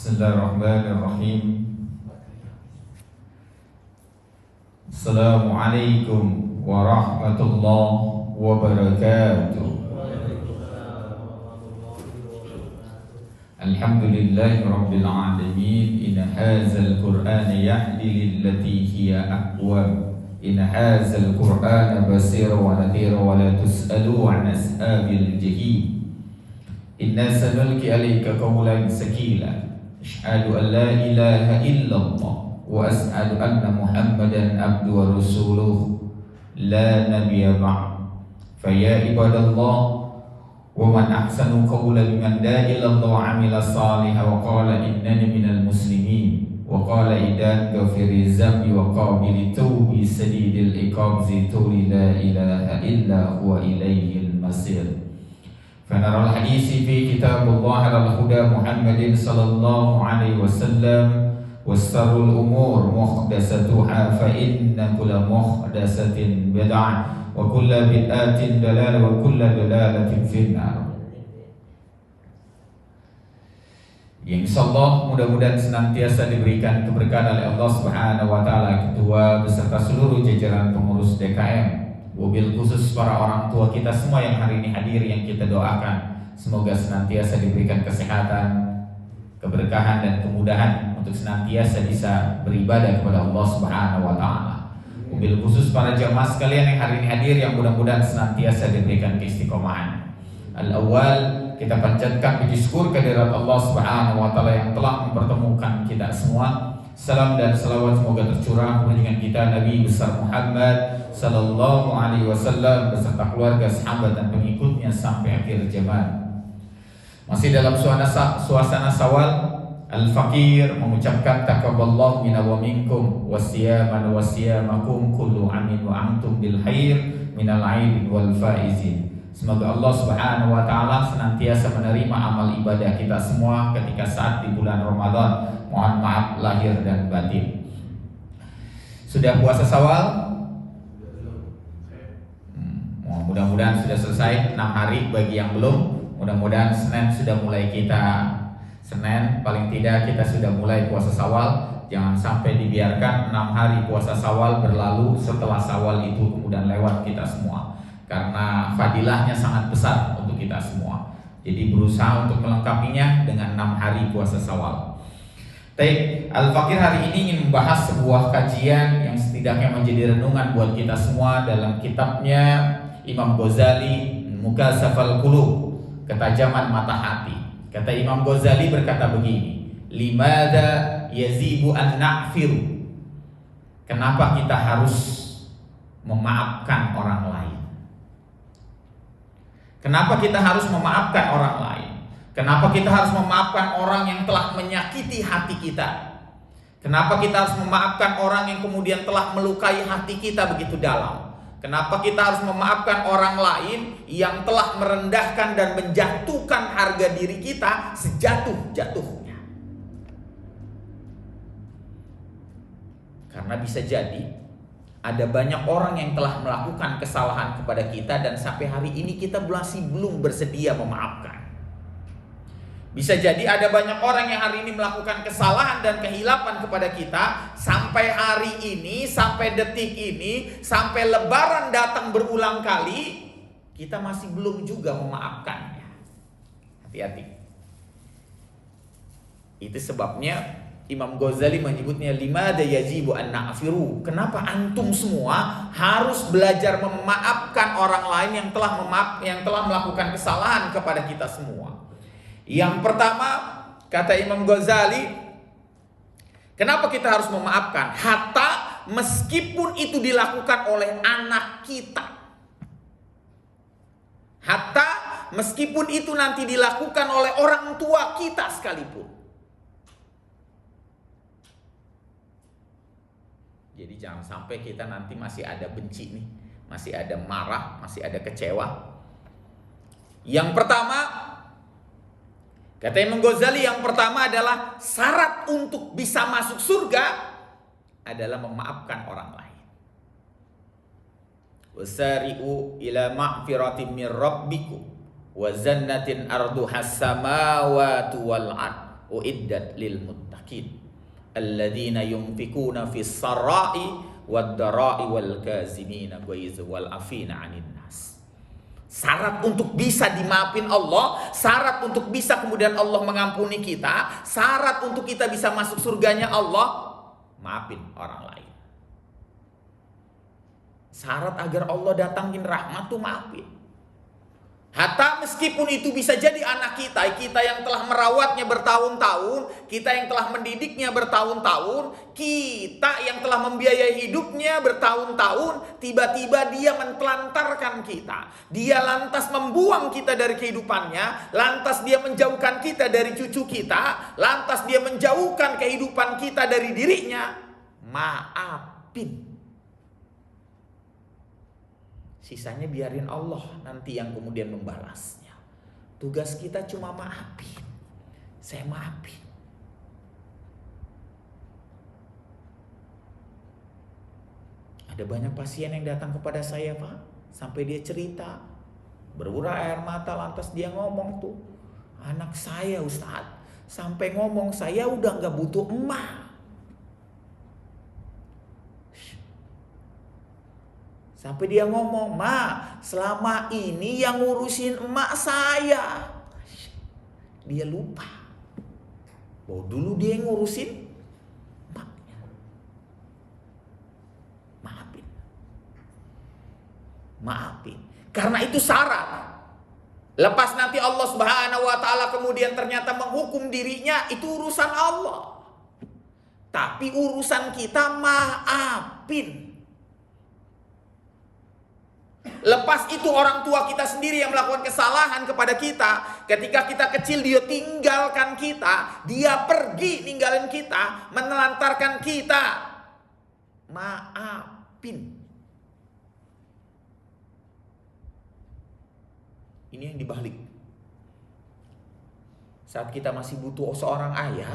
Bismillahirrahmanirrahim. Assalamualaikum warahmatullahi wabarakatuh. Alhamdulillahi rabbil alamin. Inna hadzal qur'ana yahdi lillati hiya aqwam. Inna hadzal qur'ana basira wa nadhira wa la tus'alu an ashabil jahim. Inna sanulqi alayka qawlan sakila. Asyhadu an la ilaha illallah wa as'adu anna Muhammadan abdu wa rasuluh la nabiyya ba'd. Fa ya ibadallah, wa man ahsanu qawlan mimman da'a ila Allah wa 'amila salihan wa qala innani minal muslimin wa qala idan ghafiri zambi wa qabili tawbi sadidil iqab zituri la ilaha illa huwa ilaihil masir. فنرى الحديث في كتاب الله على الهدى محمد صلى الله عليه وسلم وسر الأمور محدثاتها فإن كل محدثة بدعة وكل بدعة ضلالة وكل ضلالة في النار. Yang insyaallah mudah-mudahan senantiasa diberikan keberkahan oleh Allah Subhanahu wa taala, ketua beserta seluruh jajaran pengurus DKM. Wabil khusus para orang tua kita semua yang hari ini hadir, yang kita doakan semoga senantiasa diberikan kesehatan, keberkahan dan kemudahan untuk senantiasa bisa beribadah kepada Allah Subhanahu wa taala. Wabil khusus para jamaah sekalian yang hari ini hadir, yang mudah-mudahan senantiasa diberikan keistiqomahan. Al-awwal, kita panjatkan puji syukur kehadirat Allah Subhanahu wa taala yang telah mempertemukan kita semua. Salam dan salawat semoga tercurah kepada kita Nabi besar Muhammad sallallahu alaihi wasallam beserta keluarga, sahabat dan pengikutnya sampai akhir zaman. Masih dalam suasana Syawal, Al-Fakir mengucapkan taqabbalallahu minna wa minkum wasiyaman wasiyamakum kullu amin wa antum bil khair minal aidin wal faizin. Semoga Allah Subhanahu wa taala senantiasa menerima amal ibadah kita semua ketika saat di bulan Ramadan. Mohon maaf lahir dan batin. Sudah puasa Syawal? Mudah-mudahan sudah selesai 6 hari. Bagi yang belum, mudah-mudahan Senin sudah mulai Senin paling tidak kita sudah mulai puasa Syawal. Jangan sampai dibiarkan 6 hari puasa Syawal berlalu setelah Syawal itu kemudian lewat kita semua, karena fadilahnya sangat besar untuk kita semua. Jadi berusaha untuk melengkapinya dengan 6 hari puasa Syawal. Baik, Al-Fakir hari ini ingin membahas sebuah kajian yang setidaknya menjadi renungan buat kita semua dalam kitabnya Imam Ghazali, Mukashafal Qulub, ketajaman mata hati. Kata Imam Ghazali berkata begini, limada yazibu an na'firu. Kenapa kita harus memaafkan orang lain? Kenapa kita harus memaafkan orang lain? Kenapa kita harus memaafkan orang yang telah menyakiti hati kita? Kenapa kita harus memaafkan orang yang kemudian telah melukai hati kita begitu dalam? Kenapa kita harus memaafkan orang lain yang telah merendahkan dan menjatuhkan harga diri kita sejatuh-jatuhnya? Karena bisa jadi ada banyak orang yang telah melakukan kesalahan kepada kita dan sampai hari ini kita masih belum bersedia memaafkan. Bisa jadi ada banyak orang yang hari ini melakukan kesalahan dan kehilapan kepada kita. Sampai hari ini, sampai detik ini, sampai lebaran datang berulang kali, kita masih belum juga memaafkannya. Hati-hati. Itu sebabnya Imam Ghazali menyebutnya limada yajibu an na'firu. Kenapa antum semua harus belajar memaafkan orang lain yang telah melakukan kesalahan kepada kita semua? Yang pertama, kata Imam Ghazali, kenapa kita harus memaafkan? Hatta meskipun itu dilakukan oleh anak kita. Hatta meskipun itu nanti dilakukan oleh orang tua kita sekalipun. Jadi jangan sampai kita nanti masih ada benci nih, masih ada marah, masih ada kecewa. Yang pertama, kata Imam Ghazali, yang pertama adalah syarat untuk bisa masuk surga adalah memaafkan orang lain. Wasari'u ila ma'firatin min rabbikum wa zannatin arduhas samawati wal ard uiddat lil muttaqin alladzina yunfikuna fis sarai wad darai wal kazimina ghaiz wal afina 'anil nas. Syarat untuk bisa dimaafin Allah, syarat untuk bisa kemudian Allah mengampuni kita, syarat untuk kita bisa masuk surganya Allah, maafin orang lain. Syarat agar Allah datangin rahmat tuh maafin. Hatta meskipun itu bisa jadi anak kita, kita yang telah merawatnya bertahun-tahun, kita yang telah mendidiknya bertahun-tahun, kita yang telah membiayai hidupnya bertahun-tahun, tiba-tiba dia mentelantarkan kita. Dia lantas membuang kita dari kehidupannya, lantas dia menjauhkan kita dari cucu kita, lantas dia menjauhkan kehidupan kita dari dirinya. Maafin. Sisanya biarin Allah nanti yang kemudian membalasnya. Tugas kita cuma maafin. Saya maafin. Ada banyak pasien yang datang kepada saya, Pak. Sampai dia cerita. Berurai air mata, lantas dia ngomong tuh. Anak saya, Ustadz. Sampai ngomong, saya udah gak butuh emak. Sampai dia ngomong, Ma, selama ini yang ngurusin emak saya. Dia lupa bahwa dulu dia yang ngurusin emaknya. Maafin. Maafin. Karena itu syarat. Lepas nanti Allah Subhanahu wa ta'ala kemudian ternyata menghukum dirinya, itu urusan Allah. Tapi urusan kita maafin. Lepas itu orang tua kita sendiri yang melakukan kesalahan kepada kita. Ketika kita kecil dia tinggalkan kita. Dia pergi ninggalin kita. Menelantarkan kita. Maafin. Ini yang dibalik. Saat kita masih butuh seorang ayah,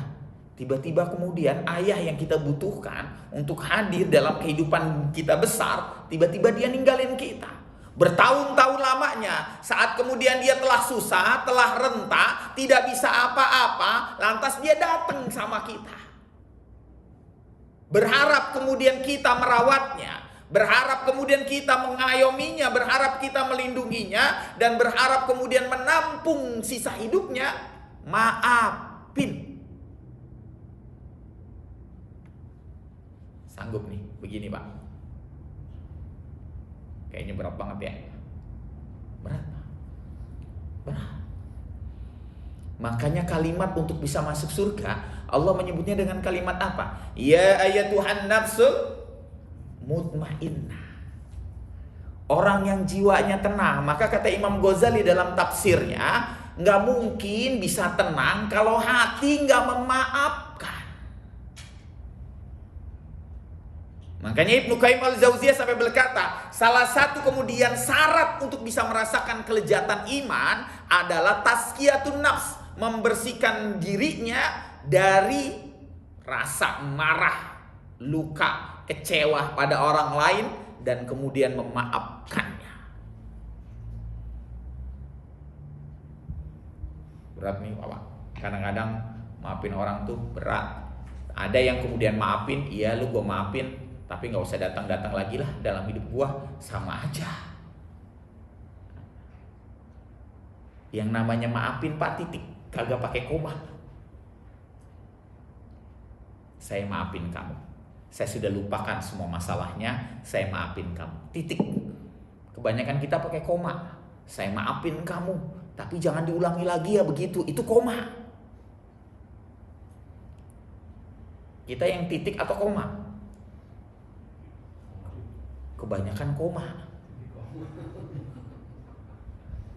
tiba-tiba kemudian ayah yang kita butuhkan untuk hadir dalam kehidupan kita besar, tiba-tiba dia ninggalin kita. Bertahun-tahun lamanya, saat kemudian dia telah susah, telah renta, tidak bisa apa-apa, lantas dia datang sama kita. Berharap kemudian kita merawatnya, berharap kemudian kita mengayominya, berharap kita melindunginya, dan berharap kemudian menampung sisa hidupnya. Maafin. Sanggup nih, begini Pak. Kayaknya berat banget ya. Berat. Makanya kalimat untuk bisa masuk surga, Allah menyebutnya dengan kalimat apa? Ya ayatuhan nafsul mutmainnah. Orang yang jiwanya tenang. Maka kata Imam Ghazali dalam tafsirnya, nggak mungkin bisa tenang kalau hati nggak memaafkan. Makanya Ibnu Qayyim al-Jauziyah sampai berkata, salah satu kemudian syarat untuk bisa merasakan kelezatan iman adalah tazkiyatun nafs, membersihkan dirinya dari rasa marah, luka, kecewa pada orang lain dan kemudian memaafkannya. Berat nih Bapak. Kadang-kadang maafin orang tuh berat. Ada yang kemudian maafin, iya lu gue maafin, tapi gak usah datang-datang lagi lah dalam hidup gua, sama aja. Yang namanya maafin Pak titik, kagak pakai koma. Saya maafin kamu. Saya sudah lupakan semua masalahnya, saya maafin kamu. Titik. Kebanyakan kita pakai koma. Saya maafin kamu, tapi jangan diulangi lagi ya begitu. Itu koma. Kita yang titik atau koma? Kebanyakan koma.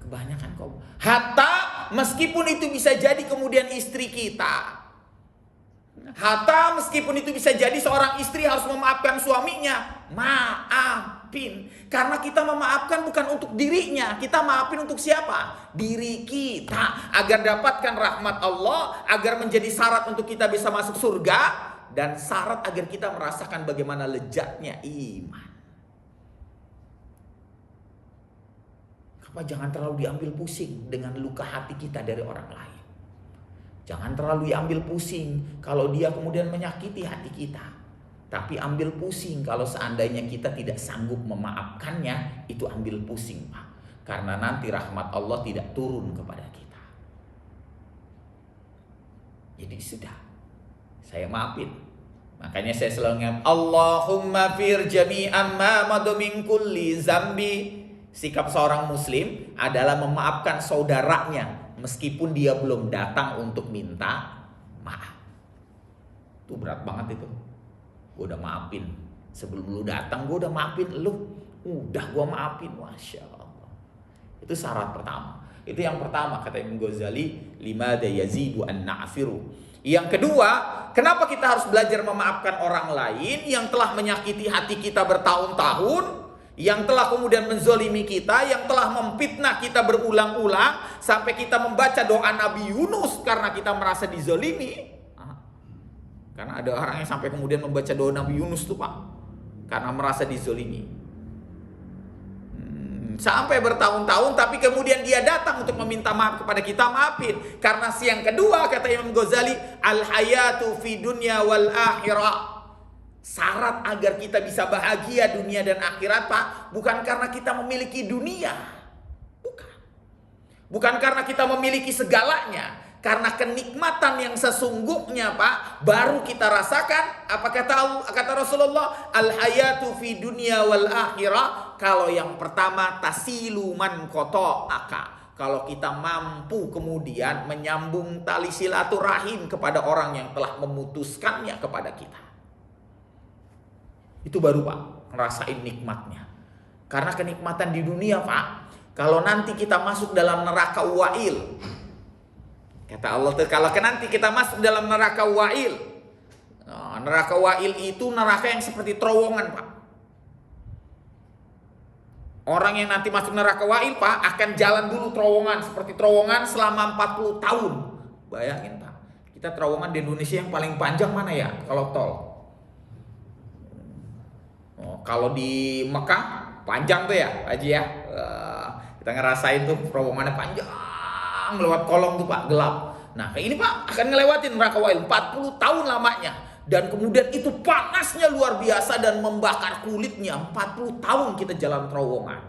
Kebanyakan koma. Hatta meskipun itu bisa jadi kemudian istri kita. Hatta meskipun itu bisa jadi seorang istri harus memaafkan suaminya. Maafin. Karena kita memaafkan bukan untuk dirinya. Kita maafin untuk siapa? Diri kita. Agar dapatkan rahmat Allah. Agar menjadi syarat untuk kita bisa masuk surga. Dan syarat agar kita merasakan bagaimana lezatnya iman. Apa jangan terlalu diambil pusing dengan luka hati kita dari orang lain. Jangan terlalu ambil pusing kalau dia kemudian menyakiti hati kita. Tapi ambil pusing kalau seandainya kita tidak sanggup memaafkannya, itu ambil pusing, Pak. Karena nanti rahmat Allah tidak turun kepada kita. Jadi sudah, saya maafin. Makanya saya selalu ingat, Allahumma fir jami'an ma madu min kulli zambi. Sikap seorang muslim adalah memaafkan saudaranya meskipun dia belum datang untuk minta maaf. Itu berat banget itu. Gue udah maafin. Sebelum lu datang gue udah maafin lu. Udah gue maafin. Masya Allah. Itu syarat pertama. Itu yang pertama kata Imam Ghazali, limada yazidu an na'firu. Yang kedua, kenapa kita harus belajar memaafkan orang lain yang telah menyakiti hati kita bertahun-tahun, yang telah kemudian menzolimi kita, yang telah memfitnah kita berulang-ulang, sampai kita membaca doa Nabi Yunus karena kita merasa dizolimi. Karena ada orang yang sampai kemudian membaca doa Nabi Yunus tuh, Pak, karena merasa dizolimi. Sampai bertahun-tahun, tapi kemudian dia datang untuk meminta maaf kepada kita, maafin. Karena yang kedua kata Imam Ghazali, al-hayatu fi dunya wal akhirah. Syarat agar kita bisa bahagia dunia dan akhirat, Pak, bukan karena kita memiliki dunia. Bukan karena kita memiliki segalanya. Karena kenikmatan yang sesungguhnya, Pak, baru kita rasakan. Apa kata Rasulullah? Al-hayatu fi dunya wal akhirah. Kalau yang pertama, tasilu man qata'aka. Kalau kita mampu kemudian menyambung tali silaturahim kepada orang yang telah memutuskannya kepada kita. Itu baru, Pak, ngerasain nikmatnya. Karena kenikmatan di dunia, Pak, kalau nanti kita masuk dalam neraka wa'il, kata Allah, kalau nanti kita masuk dalam neraka wa'il, neraka wa'il itu neraka yang seperti terowongan, Pak. Orang yang nanti masuk neraka wa'il, Pak, akan jalan dulu terowongan, seperti terowongan selama 40 tahun. Bayangin, Pak, kita terowongan di Indonesia yang paling panjang mana ya kalau tol? Kalau di Mekah panjang tuh ya, Haji ya. Kita ngerasain tuh terowongannya panjang, lewat kolong tuh, Pak, gelap. Nah, kayak ini, Pak, akan ngelewatin neraka wa'il 40 tahun lamanya. Dan kemudian itu panasnya luar biasa dan membakar kulitnya. 40 tahun kita jalan terowongan.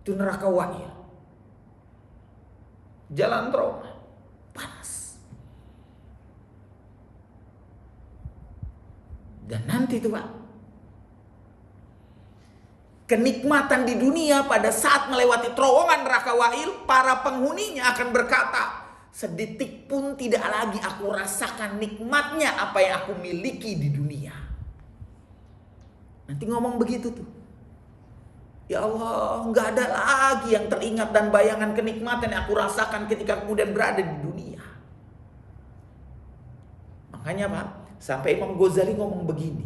Itu neraka wa'il. Jalan terowongan. Panas. Dan nanti tuh, Pak, kenikmatan di dunia pada saat melewati terowongan neraka wa'il, para penghuninya akan berkata, sedetik pun tidak lagi aku rasakan nikmatnya apa yang aku miliki di dunia. Nanti ngomong begitu tuh. Ya Allah, nggak ada lagi yang teringat dan bayangan kenikmatan yang aku rasakan ketika kemudian berada di dunia. Makanya, Pak, sampai Imam Ghazali ngomong begini,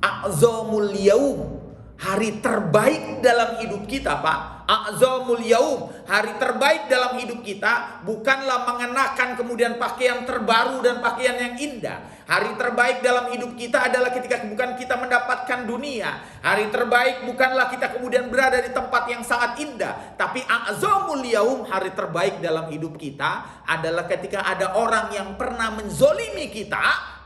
a'zamul yaum, hari terbaik dalam hidup kita, Pak. A'zamul yaum, hari terbaik dalam hidup kita bukanlah mengenakan kemudian pakaian terbaru dan pakaian yang indah. Hari terbaik dalam hidup kita adalah ketika bukan kita mendapatkan dunia. Hari terbaik bukanlah kita kemudian berada di tempat yang sangat indah. Tapi a'zamul yaum, hari terbaik dalam hidup kita adalah ketika ada orang yang pernah menzolimi kita.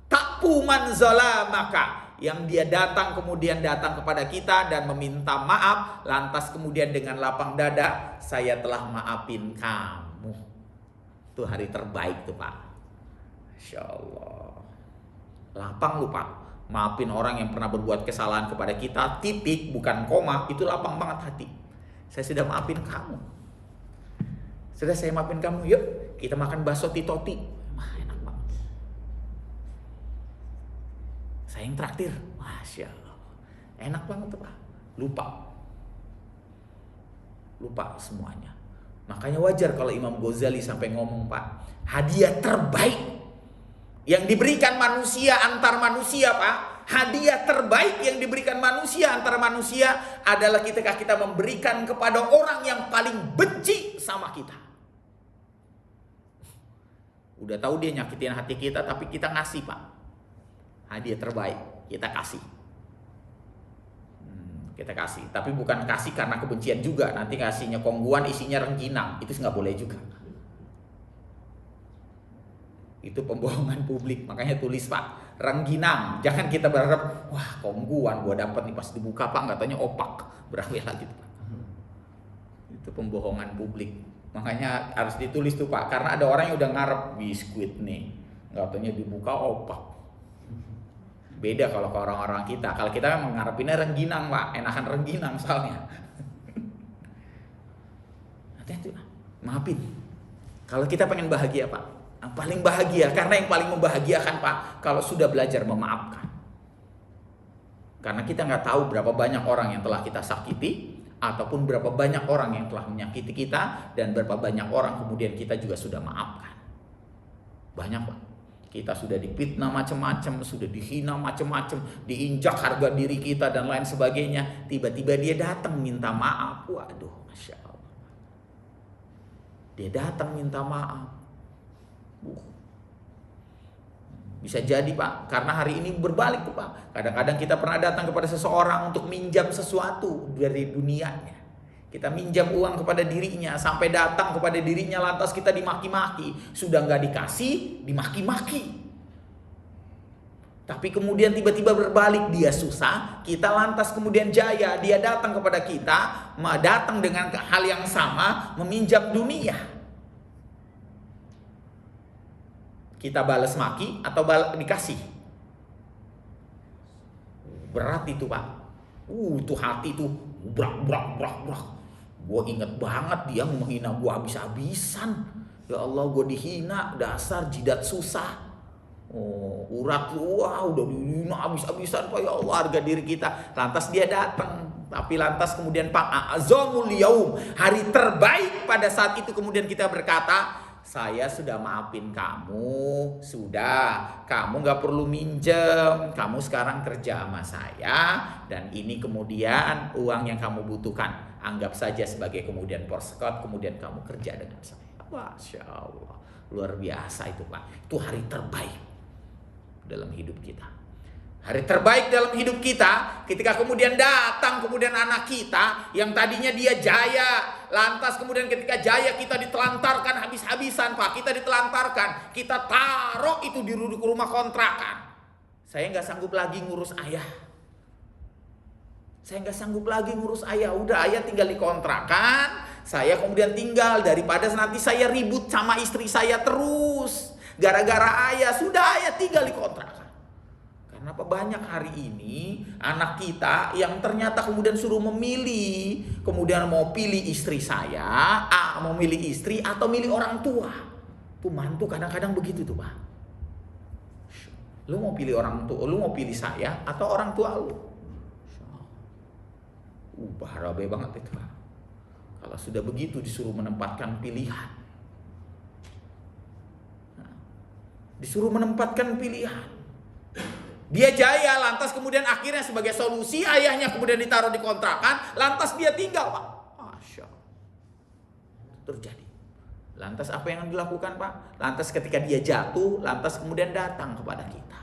Takpu man zalamaka, yang dia datang kemudian datang kepada kita dan meminta maaf, lantas kemudian dengan lapang dada, saya telah maafin kamu. Itu hari terbaik tuh, Pak. Masya Allah. Lapang lu, Pak. Maafin orang yang pernah berbuat kesalahan kepada kita, titik bukan koma, itu lapang banget hati. Saya sudah maafin kamu. Sudah saya maafin kamu, yuk kita makan bakso Titoti. Enak banget. Saya yang traktir. Masya Allah. Enak banget tuh, Pak. Lupa semuanya. Makanya wajar kalau Imam Ghazali sampai ngomong, Pak, hadiah terbaik yang diberikan manusia antar manusia, Pak, hadiah terbaik yang diberikan manusia antar manusia adalah ketika kita memberikan kepada orang yang paling benci sama kita. Udah tahu dia nyakitin hati kita, tapi kita ngasih, Pak. Hadiah terbaik kita kasih. kita kasih. Tapi bukan kasih karena kebencian juga. Nanti kasihnya kongguan isinya rengginang, itu nggak boleh juga. Itu pembohongan publik. Makanya tulis Pak, rengginang. Jangan kita berharap, wah kongguan gua dapat nih, pas dibuka Pak nggak tanya opak, berakhir lagi Pak. Itu pembohongan publik. Makanya harus ditulis tuh Pak, karena ada orang yang udah ngarep biskuit nih, nggak tanya dibuka opak. Beda kalau ke orang-orang kita. Kalau kita memang ngarepinnya rengginang Pak, enakan rengginang soalnya. Hati-hati Pak, maafin. Kalau kita pengen bahagia Pak, yang paling bahagia, karena yang paling membahagiakan Pak, kalau sudah belajar memaafkan. Karena kita nggak tahu berapa banyak orang yang telah kita sakiti, ataupun berapa banyak orang yang telah menyakiti kita, dan berapa banyak orang kemudian kita juga sudah maafkan. Banyak Pak. Kita sudah difitnah macam-macam, sudah dihina macam-macam, diinjak harga diri kita dan lain sebagainya. Tiba-tiba dia datang minta maaf. Waduh, Masya Allah. Dia datang minta maaf. Bisa jadi Pak, karena hari ini berbalik tuh Pak. Kadang-kadang kita pernah datang kepada seseorang untuk minjam sesuatu dari dunianya. Kita minjam uang kepada dirinya, sampai datang kepada dirinya lantas kita dimaki-maki. Sudah nggak dikasih, dimaki-maki. Tapi kemudian tiba-tiba berbalik, dia susah, kita lantas kemudian jaya. Dia datang kepada kita, datang dengan hal yang sama, meminjam dunia. Kita balas maki atau dikasih? Berat itu Pak. Tuh hati tuh brak. Gue inget banget dia menghina gue habis-habisan. Ya Allah, gue dihina, dasar jidat susah. Urat udah dihina habis-habisan Pak, ya Allah, harga diri kita. Lantas dia datang, tapi lantas kemudian Pak, a'zamul yaum, hari terbaik pada saat itu kemudian kita berkata, saya sudah maafin kamu, sudah, kamu gak perlu minjem, kamu sekarang kerja sama saya, dan ini kemudian uang yang kamu butuhkan, anggap saja sebagai kemudian porsekot, kemudian kamu kerja dengan saya. Masya Allah, luar biasa itu Pak. Itu hari terbaik dalam hidup kita. Hari terbaik dalam hidup kita ketika kemudian datang kemudian anak kita yang tadinya dia jaya, lantas kemudian ketika jaya kita ditelantarkan habis-habisan Pak, kita ditelantarkan, kita taruh itu di rumah kontrakan. Saya nggak sanggup lagi ngurus ayah. Saya nggak sanggup lagi ngurus ayah. Udah ayah tinggal di kontrakan, saya kemudian tinggal, daripada nanti saya ribut sama istri saya terus gara-gara ayah, sudah ayah tinggal di kontrakan. Kenapa banyak hari ini anak kita yang ternyata kemudian suruh memilih, kemudian mau pilih istri saya, mau milih istri atau milih orang tua. Tuh mantu kadang-kadang begitu tuh Pak. Lu mau pilih orang tua, lu mau pilih saya atau orang tua lu? Barabe banget itu Pak. Kalau sudah begitu disuruh menempatkan pilihan. Disuruh menempatkan pilihan. Dia jaya, lantas kemudian akhirnya sebagai solusi ayahnya kemudian ditaruh di kontrakan, lantas dia tinggal Pak. Masya Allah. Terjadi. Lantas apa yang dilakukan Pak? Lantas ketika dia jatuh, lantas kemudian datang kepada kita.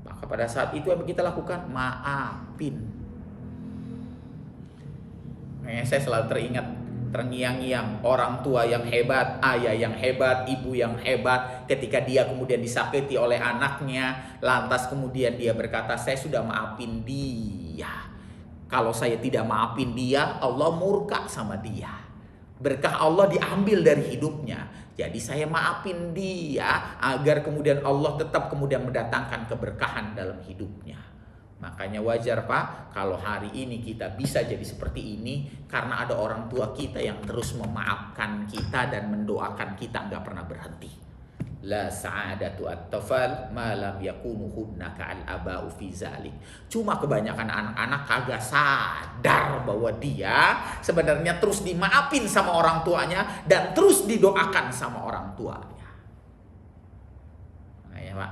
Maka pada saat itu apa kita lakukan? Maafin. Saya selalu teringat, terngiang-ngiang orang tua yang hebat, ayah yang hebat, ibu yang hebat, ketika dia kemudian disakiti oleh anaknya, lantas kemudian dia berkata, saya sudah maafin dia. Kalau saya tidak maafin dia, Allah murka sama dia. Berkah Allah diambil dari hidupnya. Jadi saya maafin dia agar kemudian Allah tetap kemudian mendatangkan keberkahan dalam hidupnya. Makanya wajar Pak kalau hari ini kita bisa jadi seperti ini karena ada orang tua kita yang terus memaafkan kita dan mendoakan kita nggak pernah berhenti. La sa'adatu at-tafal ma lam yakunu hunna ka'al aba'u fi zalik. Cuma kebanyakan anak-anak kagak sadar bahwa dia sebenarnya terus dimaafin sama orang tuanya dan terus didoakan sama orang tuanya. Nah ya Pak,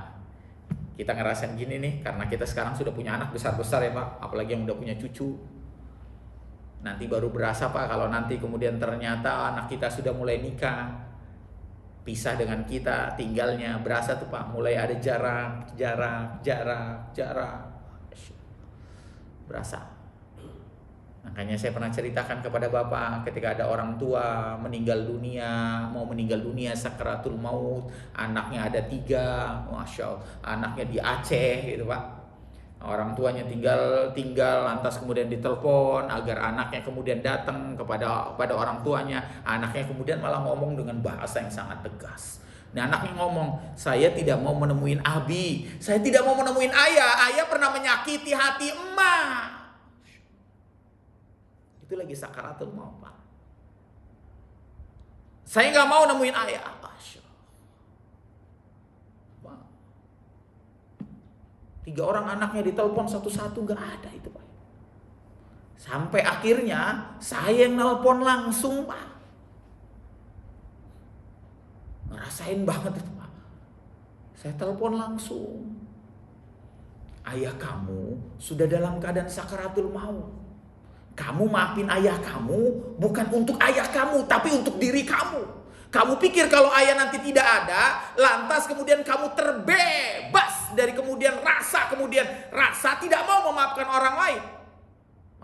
kita ngerasain gini nih karena kita sekarang sudah punya anak besar-besar ya Pak, apalagi yang udah punya cucu. Nanti baru berasa Pak kalau nanti kemudian ternyata anak kita sudah mulai nikah, pisah dengan kita tinggalnya, berasa tuh Pak mulai ada jarak. Berasa. Makanya saya pernah ceritakan kepada Bapak ketika ada orang tua meninggal dunia, mau meninggal dunia sakaratul maut, anaknya ada 3, Masya Allah, anaknya di Aceh gitu Pak. Orang tuanya tinggal lantas kemudian ditelepon agar anaknya kemudian datang kepada orang tuanya. Anaknya kemudian malah ngomong dengan bahasa yang sangat tegas. Nah, anaknya ngomong, saya tidak mau menemuin abi, saya tidak mau menemuin ayah pernah menyakiti hati emak. Itu lagi sakaratul maut Pak. Saya nggak mau nemuin ayah. Masya Allah. 3 orang anaknya ditelepon satu-satu, nggak ada itu Pak. Sampai akhirnya saya yang nelpon langsung Pak. Ngerasain banget itu Pak. Saya telepon langsung. Ayah kamu sudah dalam keadaan sakaratul maut. Kamu maafin ayah kamu bukan untuk ayah kamu, tapi untuk diri kamu. Kamu pikir kalau ayah nanti tidak ada, lantas kemudian kamu terbebas dari kemudian rasa tidak mau memaafkan orang lain.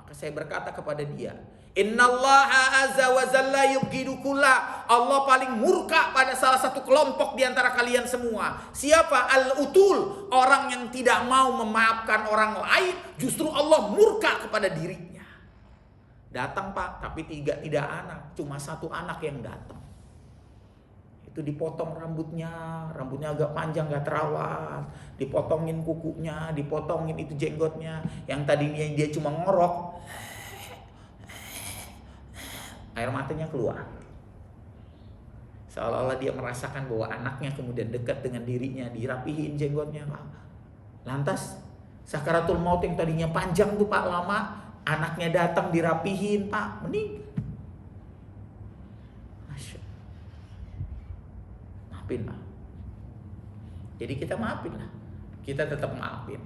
Maka saya berkata kepada dia, Innallaha azza wa jalla yubghidu kulla. Allah paling murka pada salah satu kelompok di antara kalian semua. Siapa? Al-utul, orang yang tidak mau memaafkan orang lain, justru Allah murka kepada dirinya. Datang Pak, tapi tidak anak, cuma 1 anak yang datang. Itu dipotong rambutnya agak panjang, gak terawat, dipotongin kukunya, dipotongin itu jenggotnya, yang tadinya dia cuma ngorok, air matanya keluar. Seolah-olah dia merasakan bahwa anaknya kemudian dekat dengan dirinya, dirapihin jenggotnya Pak. Lantas sakaratul maut yang tadinya panjang tuh Pak, lama, anaknya datang dirapihin Pak, meninggal. Masya Allah. Maafin Pak. Jadi kita maafin lah. Kita tetap maafin.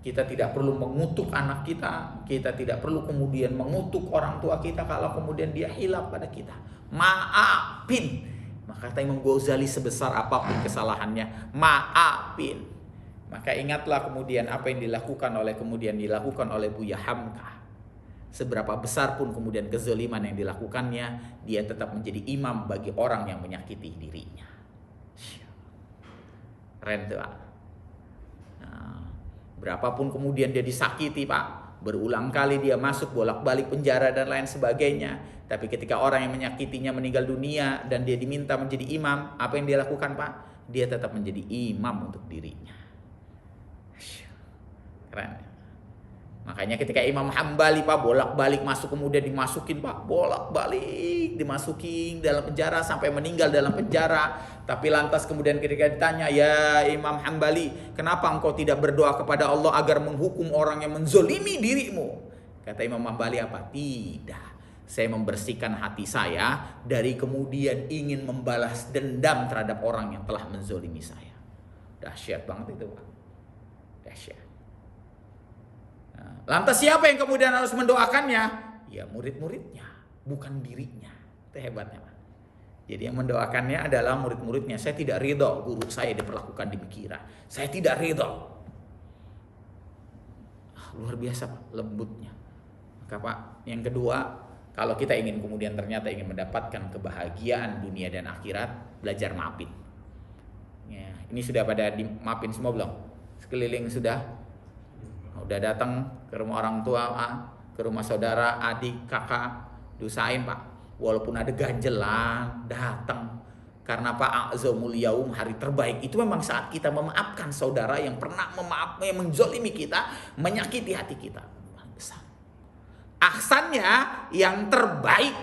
Kita tidak perlu mengutuk anak kita. Kita tidak perlu kemudian mengutuk orang tua kita kalau kemudian dia hilaf pada kita. Maafin. Maka kata Imam Ghazali, sebesar apapun kesalahannya, maafin. Maka ingatlah kemudian apa yang dilakukan oleh Buya Hamka. Seberapa besar pun kemudian kezaliman yang dilakukannya, dia tetap menjadi imam bagi orang yang menyakiti dirinya. Keren tuh Pak. Nah, berapapun kemudian dia disakiti Pak, berulang kali dia masuk bolak-balik penjara dan lain sebagainya, tapi ketika orang yang menyakitinya meninggal dunia dan dia diminta menjadi imam, apa yang dia lakukan Pak? Dia tetap menjadi imam untuk dirinya. Keren. Makanya ketika Imam Hambali Pak bolak-balik masuk, kemudian dimasukin Pak, bolak-balik dimasukin dalam penjara sampai meninggal dalam penjara. Tapi lantas kemudian ketika ditanya, ya Imam Hambali, kenapa engkau tidak berdoa kepada Allah agar menghukum orang yang menzolimi dirimu? Kata Imam Hambali apa? Tidak, saya membersihkan hati saya dari kemudian ingin membalas dendam terhadap orang yang telah menzolimi saya. Dahsyat banget itu Pak. Dahsyat. Lantas siapa yang kemudian harus mendoakannya? Ya murid-muridnya, bukan dirinya. Itu hebatnya Pak. Jadi yang mendoakannya adalah murid-muridnya. Saya tidak ridho guru saya diperlakukan demikian. Saya tidak ridho. Luar biasa Pak, lembutnya. Maka Pak, yang kedua, kalau kita ingin kemudian ternyata ingin mendapatkan kebahagiaan dunia dan akhirat, belajar maafin. Ya, ini sudah pada dimaafin semua belum? Sekeliling sudah datang ke rumah orang tua, ke rumah saudara, adik, kakak, dosain Pak. Walaupun ada ganjelan, datang. Karena Pak, a'zamul yaum, hari terbaik itu memang saat kita memaafkan saudara yang pernah yang menzolimi kita, menyakiti hati kita. Aksannya yang terbaik.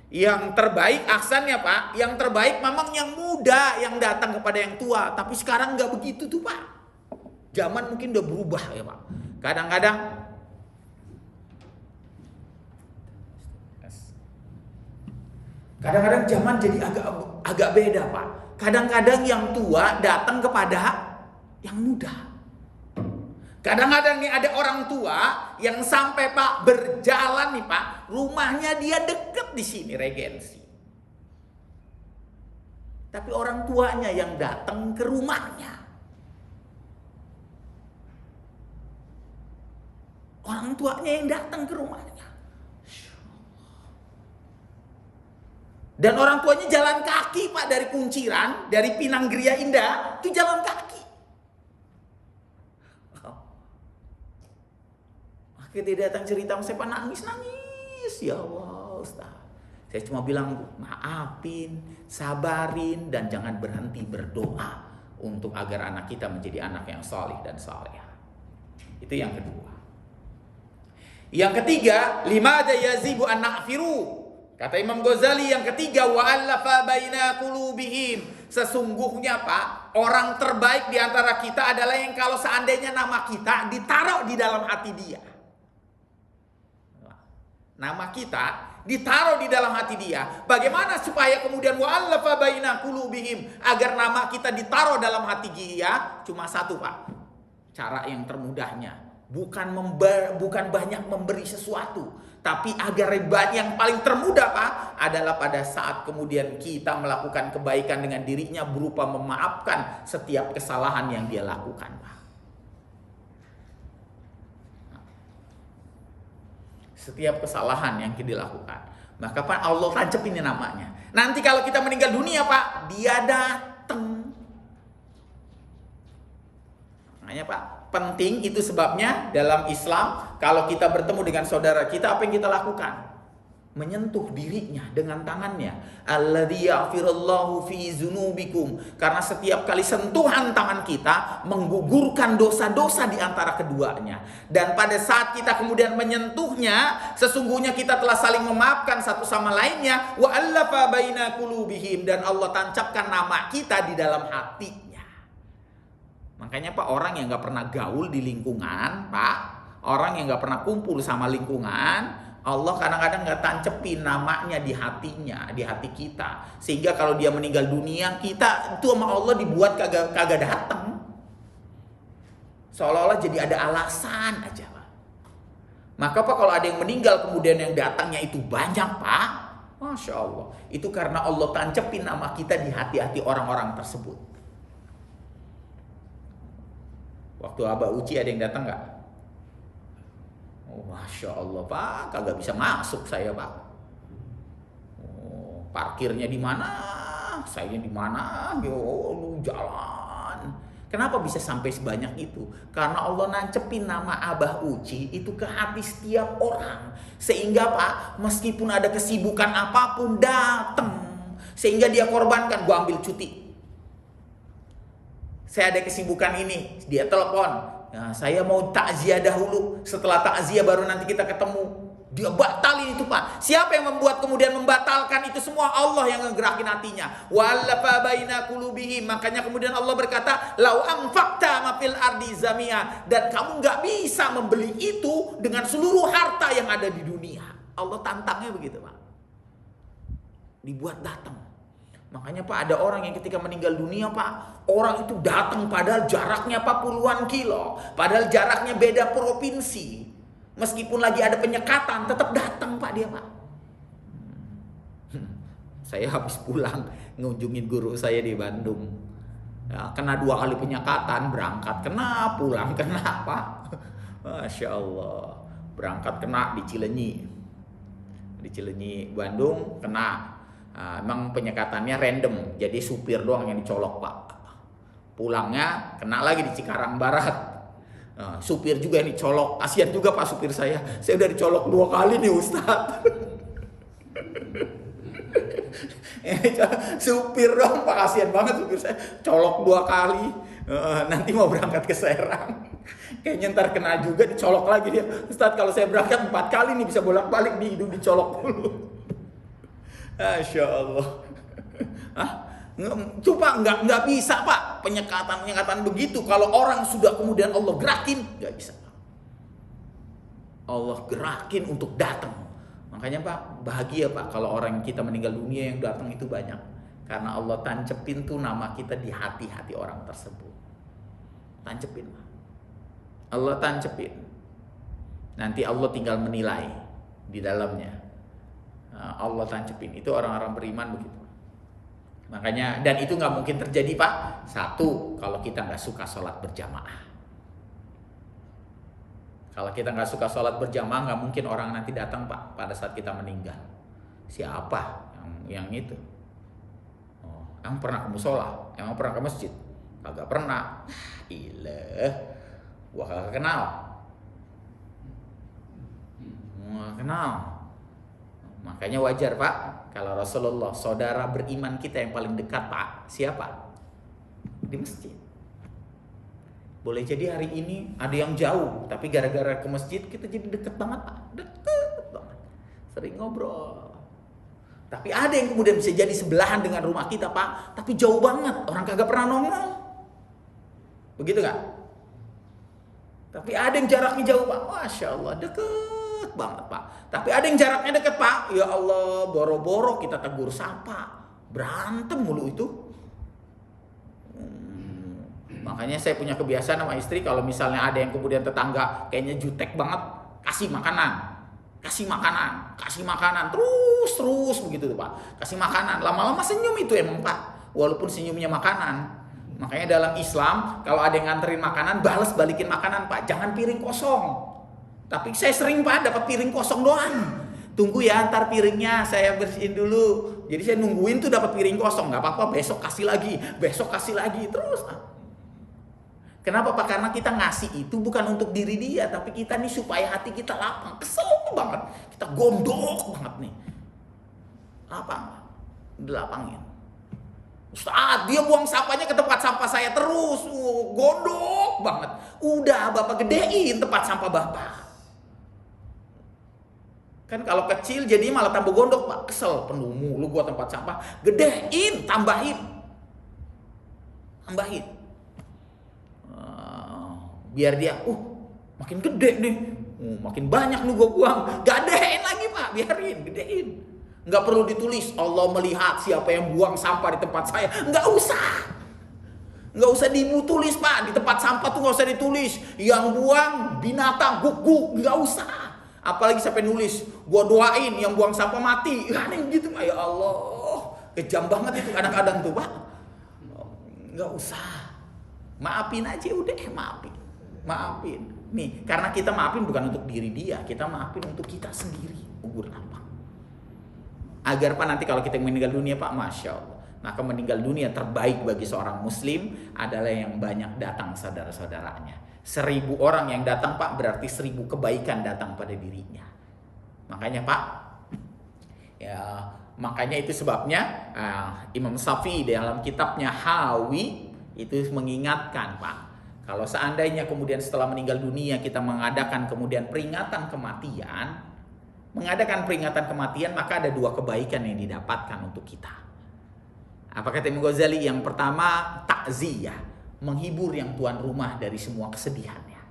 Yang terbaik aksannya Pak, yang terbaik memang yang muda yang datang kepada yang tua. Tapi sekarang nggak begitu tuh Pak. Zaman mungkin udah berubah ya Pak. Kadang-kadang zaman jadi agak beda Pak. Kadang-kadang yang tua datang kepada yang muda. Kadang-kadang nih ada orang tua yang sampai Pak berjalan nih Pak, rumahnya dia deket di sini Regensi. Tapi orang tuanya yang datang ke rumahnya. Orang tuanya yang datang ke rumahnya. Dan orang tuanya jalan kaki Pak, dari Kunciran, dari Pinang Gria Indah, itu jalan kaki. Akhirnya dia datang cerita sama saya, Pak, nangis. Ya Allah Ustaz. Saya cuma bilang, maafin, sabarin, dan jangan berhenti berdoa untuk agar anak kita menjadi anak yang salih dan salihah. Itu yang kedua. Yang ketiga, limada yazibu an na'firu. Kata Imam Ghazali yang ketiga, wa'allafa baina qulubihim. Sesungguhnya Pak, orang terbaik di antara kita adalah yang kalau seandainya nama kita ditaruh di dalam hati dia. Nama kita ditaruh di dalam hati dia. Bagaimana supaya kemudian wa'allafa baina qulubihim, agar nama kita ditaruh dalam hati dia? Cuma satu Pak, cara yang termudahnya. Bukan banyak memberi sesuatu, tapi agar yang paling termudah Pak adalah pada saat kemudian kita melakukan kebaikan dengan dirinya berupa memaafkan setiap kesalahan yang dia lakukan Pak. Setiap kesalahan yang dia lakukan, maka Pak Allah tancap ini namanya. Nanti kalau kita meninggal dunia Pak, dia datang. Makanya Pak, penting itu sebabnya dalam Islam kalau kita bertemu dengan saudara kita, apa yang kita lakukan? Menyentuh dirinya dengan tangannya. Alladzi yaghfirullahu fi dzunubikum. Karena setiap kali sentuhan tangan kita menggugurkan dosa-dosa di antara keduanya. Dan pada saat kita kemudian menyentuhnya, sesungguhnya kita telah saling memaafkan satu sama lainnya. Wa allafa baina qulubihim, dan Allah tancapkan nama kita di dalam hatinya. Makanya Pak, orang yang gak pernah gaul di lingkungan Pak, orang yang gak pernah kumpul sama lingkungan, Allah kadang-kadang gak tancepin namanya di hatinya, di hati kita. Sehingga kalau dia meninggal dunia, kita itu sama Allah dibuat kagak datang. Seolah-olah jadi ada alasan aja Pak. Maka Pak, kalau ada yang meninggal kemudian yang datangnya itu banyak Pak, Masya Allah, itu karena Allah tancepin nama kita di hati-hati orang-orang tersebut. Waktu Abah Uci ada yang datang nggak? Oh, Masya Allah Pak, kagak bisa masuk saya Pak. Oh, parkirnya di mana? Saya di mana? Yo, lu jalan. Kenapa bisa sampai sebanyak itu? Karena Allah nancepin nama Abah Uci itu ke hati setiap orang. Sehingga Pak, meskipun ada kesibukan apapun datang. Sehingga dia korbankan, gua ambil cuti. Saya ada kesibukan ini, dia telepon. Nah, saya mau takziah dahulu. Setelah takziah baru nanti kita ketemu. Dia batalin itu Pak. Siapa yang membuat kemudian membatalkan itu semua? Allah yang ngegerakin hatinya. Wa'allafa baina qulubihim. Makanya kemudian Allah berkata, lau anfaqta ma fil ardi zamia. Dan kamu gak bisa membeli itu dengan seluruh harta yang ada di dunia. Allah tantangnya begitu Pak. Dibuat datang. Makanya Pak, ada orang yang ketika meninggal dunia Pak, orang itu datang padahal jaraknya Pak puluhan kilo, padahal jaraknya beda provinsi. Meskipun lagi ada penyekatan, tetap datang Pak dia Pak. Saya habis pulang ngunjungin guru saya di Bandung. Ya, kena 2 kali penyekatan, berangkat kena, pulang kena Pak. Masya Allah. Berangkat kena di Cileunyi. Di Cileunyi Bandung kena. Emang penyekatannya random, jadi supir doang yang dicolok Pak. Pulangnya kena lagi di Cikarang Barat. Supir juga yang dicolok. Kasihan juga Pak supir saya udah dicolok 2 kali nih Ustadz. Supir dong Pak, kasihan banget supir saya, colok 2 kali. Nanti mau berangkat ke Serang, kayaknya ntar kena juga, dicolok lagi dia. Ustadz, kalau saya berangkat 4 kali nih, bisa bolak-balik di hidung dicolok dulu. Masya Allah. Coba nggak bisa Pak, penyekatan begitu. Kalau orang sudah kemudian Allah gerakin, nggak bisa. Allah gerakin untuk datang. Makanya Pak, bahagia Pak kalau orang kita meninggal dunia yang datang itu banyak. Karena Allah tancepin tuh nama kita di hati-hati orang tersebut. Tancepin Pak. Allah tancepin. Nanti Allah tinggal menilai di dalamnya. Allah tancepin. Itu orang-orang beriman begitu. Makanya, dan itu nggak mungkin terjadi Pak. Satu, kalau kita nggak suka sholat berjamaah. Kalau kita nggak suka sholat berjamaah, nggak mungkin orang nanti datang Pak pada saat kita meninggal. Siapa yang itu? Oh, emang pernah ke musola? Emang pernah ke masjid? Kagak pernah. Ilah, gua kagak kenal. Nggak kenal. Makanya wajar Pak, kalau Rasulullah saudara beriman kita yang paling dekat Pak, siapa? Di masjid. Boleh jadi hari ini ada yang jauh, tapi gara-gara ke masjid kita jadi deket banget Pak, deket banget, sering ngobrol. Tapi ada yang kemudian bisa jadi sebelahan dengan rumah kita Pak, tapi jauh banget, orang kagak pernah nongol. Begitu gak? Tapi ada yang jaraknya jauh Pak, Masya Allah deket banget Pak. Tapi ada yang jaraknya deket Pak, ya Allah boro-boro kita tegur sapa, berantem mulu itu. Makanya saya punya kebiasaan sama istri, kalau misalnya ada yang kemudian tetangga kayaknya jutek banget, kasih makanan, terus begitu tuh Pak, kasih makanan, lama-lama senyum itu emang Pak, walaupun senyumnya makanan. Makanya dalam Islam kalau ada yang nganterin makanan, balas balikin makanan Pak, jangan piring kosong. Tapi saya sering Pak dapat piring kosong doang. Tunggu ya, ntar piringnya saya bersihin dulu. Jadi saya nungguin tuh dapat piring kosong, nggak apa-apa, besok kasih lagi, terus. Kenapa Pak? Karena kita ngasih itu bukan untuk diri dia, tapi kita nih supaya hati kita lapang. Kesel banget, kita gondok banget nih. Lapang, dilapangin. Ustaz, dia buang sampahnya ke tempat sampah saya terus, gondok banget. Udah Bapak gedein tempat sampah Bapak. Kan kalau kecil jadi malah tambah gondok Pak, kesel, penuh mulu gua tempat sampah, gedein, tambahin. Biar dia, makin gede nih, makin banyak nih gue buang, gadein lagi Pak, biarin, gedein. Nggak perlu ditulis, Allah melihat siapa yang buang sampah di tempat saya, nggak usah ditulis Pak, di tempat sampah tuh nggak usah ditulis, yang buang binatang, guk, nggak usah. Apalagi sampai nulis, gue doain yang buang sampah mati, aneh gitu Pak, ya Allah, kejam banget itu kadang-kadang tuh Pak, nggak usah, maafin aja udah, maafin. Nih, karena kita maafin bukan untuk diri dia, kita maafin untuk kita sendiri. Ubur lapang. Agar Pak nanti kalau kita meninggal dunia Pak, Masya Allah, maka meninggal dunia terbaik bagi seorang muslim adalah yang banyak datang saudara-saudaranya. 1000 orang yang datang Pak, berarti 1000 kebaikan datang pada dirinya. Makanya Pak, ya makanya itu sebabnya Imam Syafi'i dalam kitabnya Hawi itu mengingatkan Pak, kalau seandainya kemudian setelah meninggal dunia kita mengadakan kemudian peringatan kematian, maka ada 2 kebaikan yang didapatkan untuk kita. Apa kata Imam Ghazali? Yang pertama, takziyah, menghibur yang tuan rumah dari semua kesedihannya.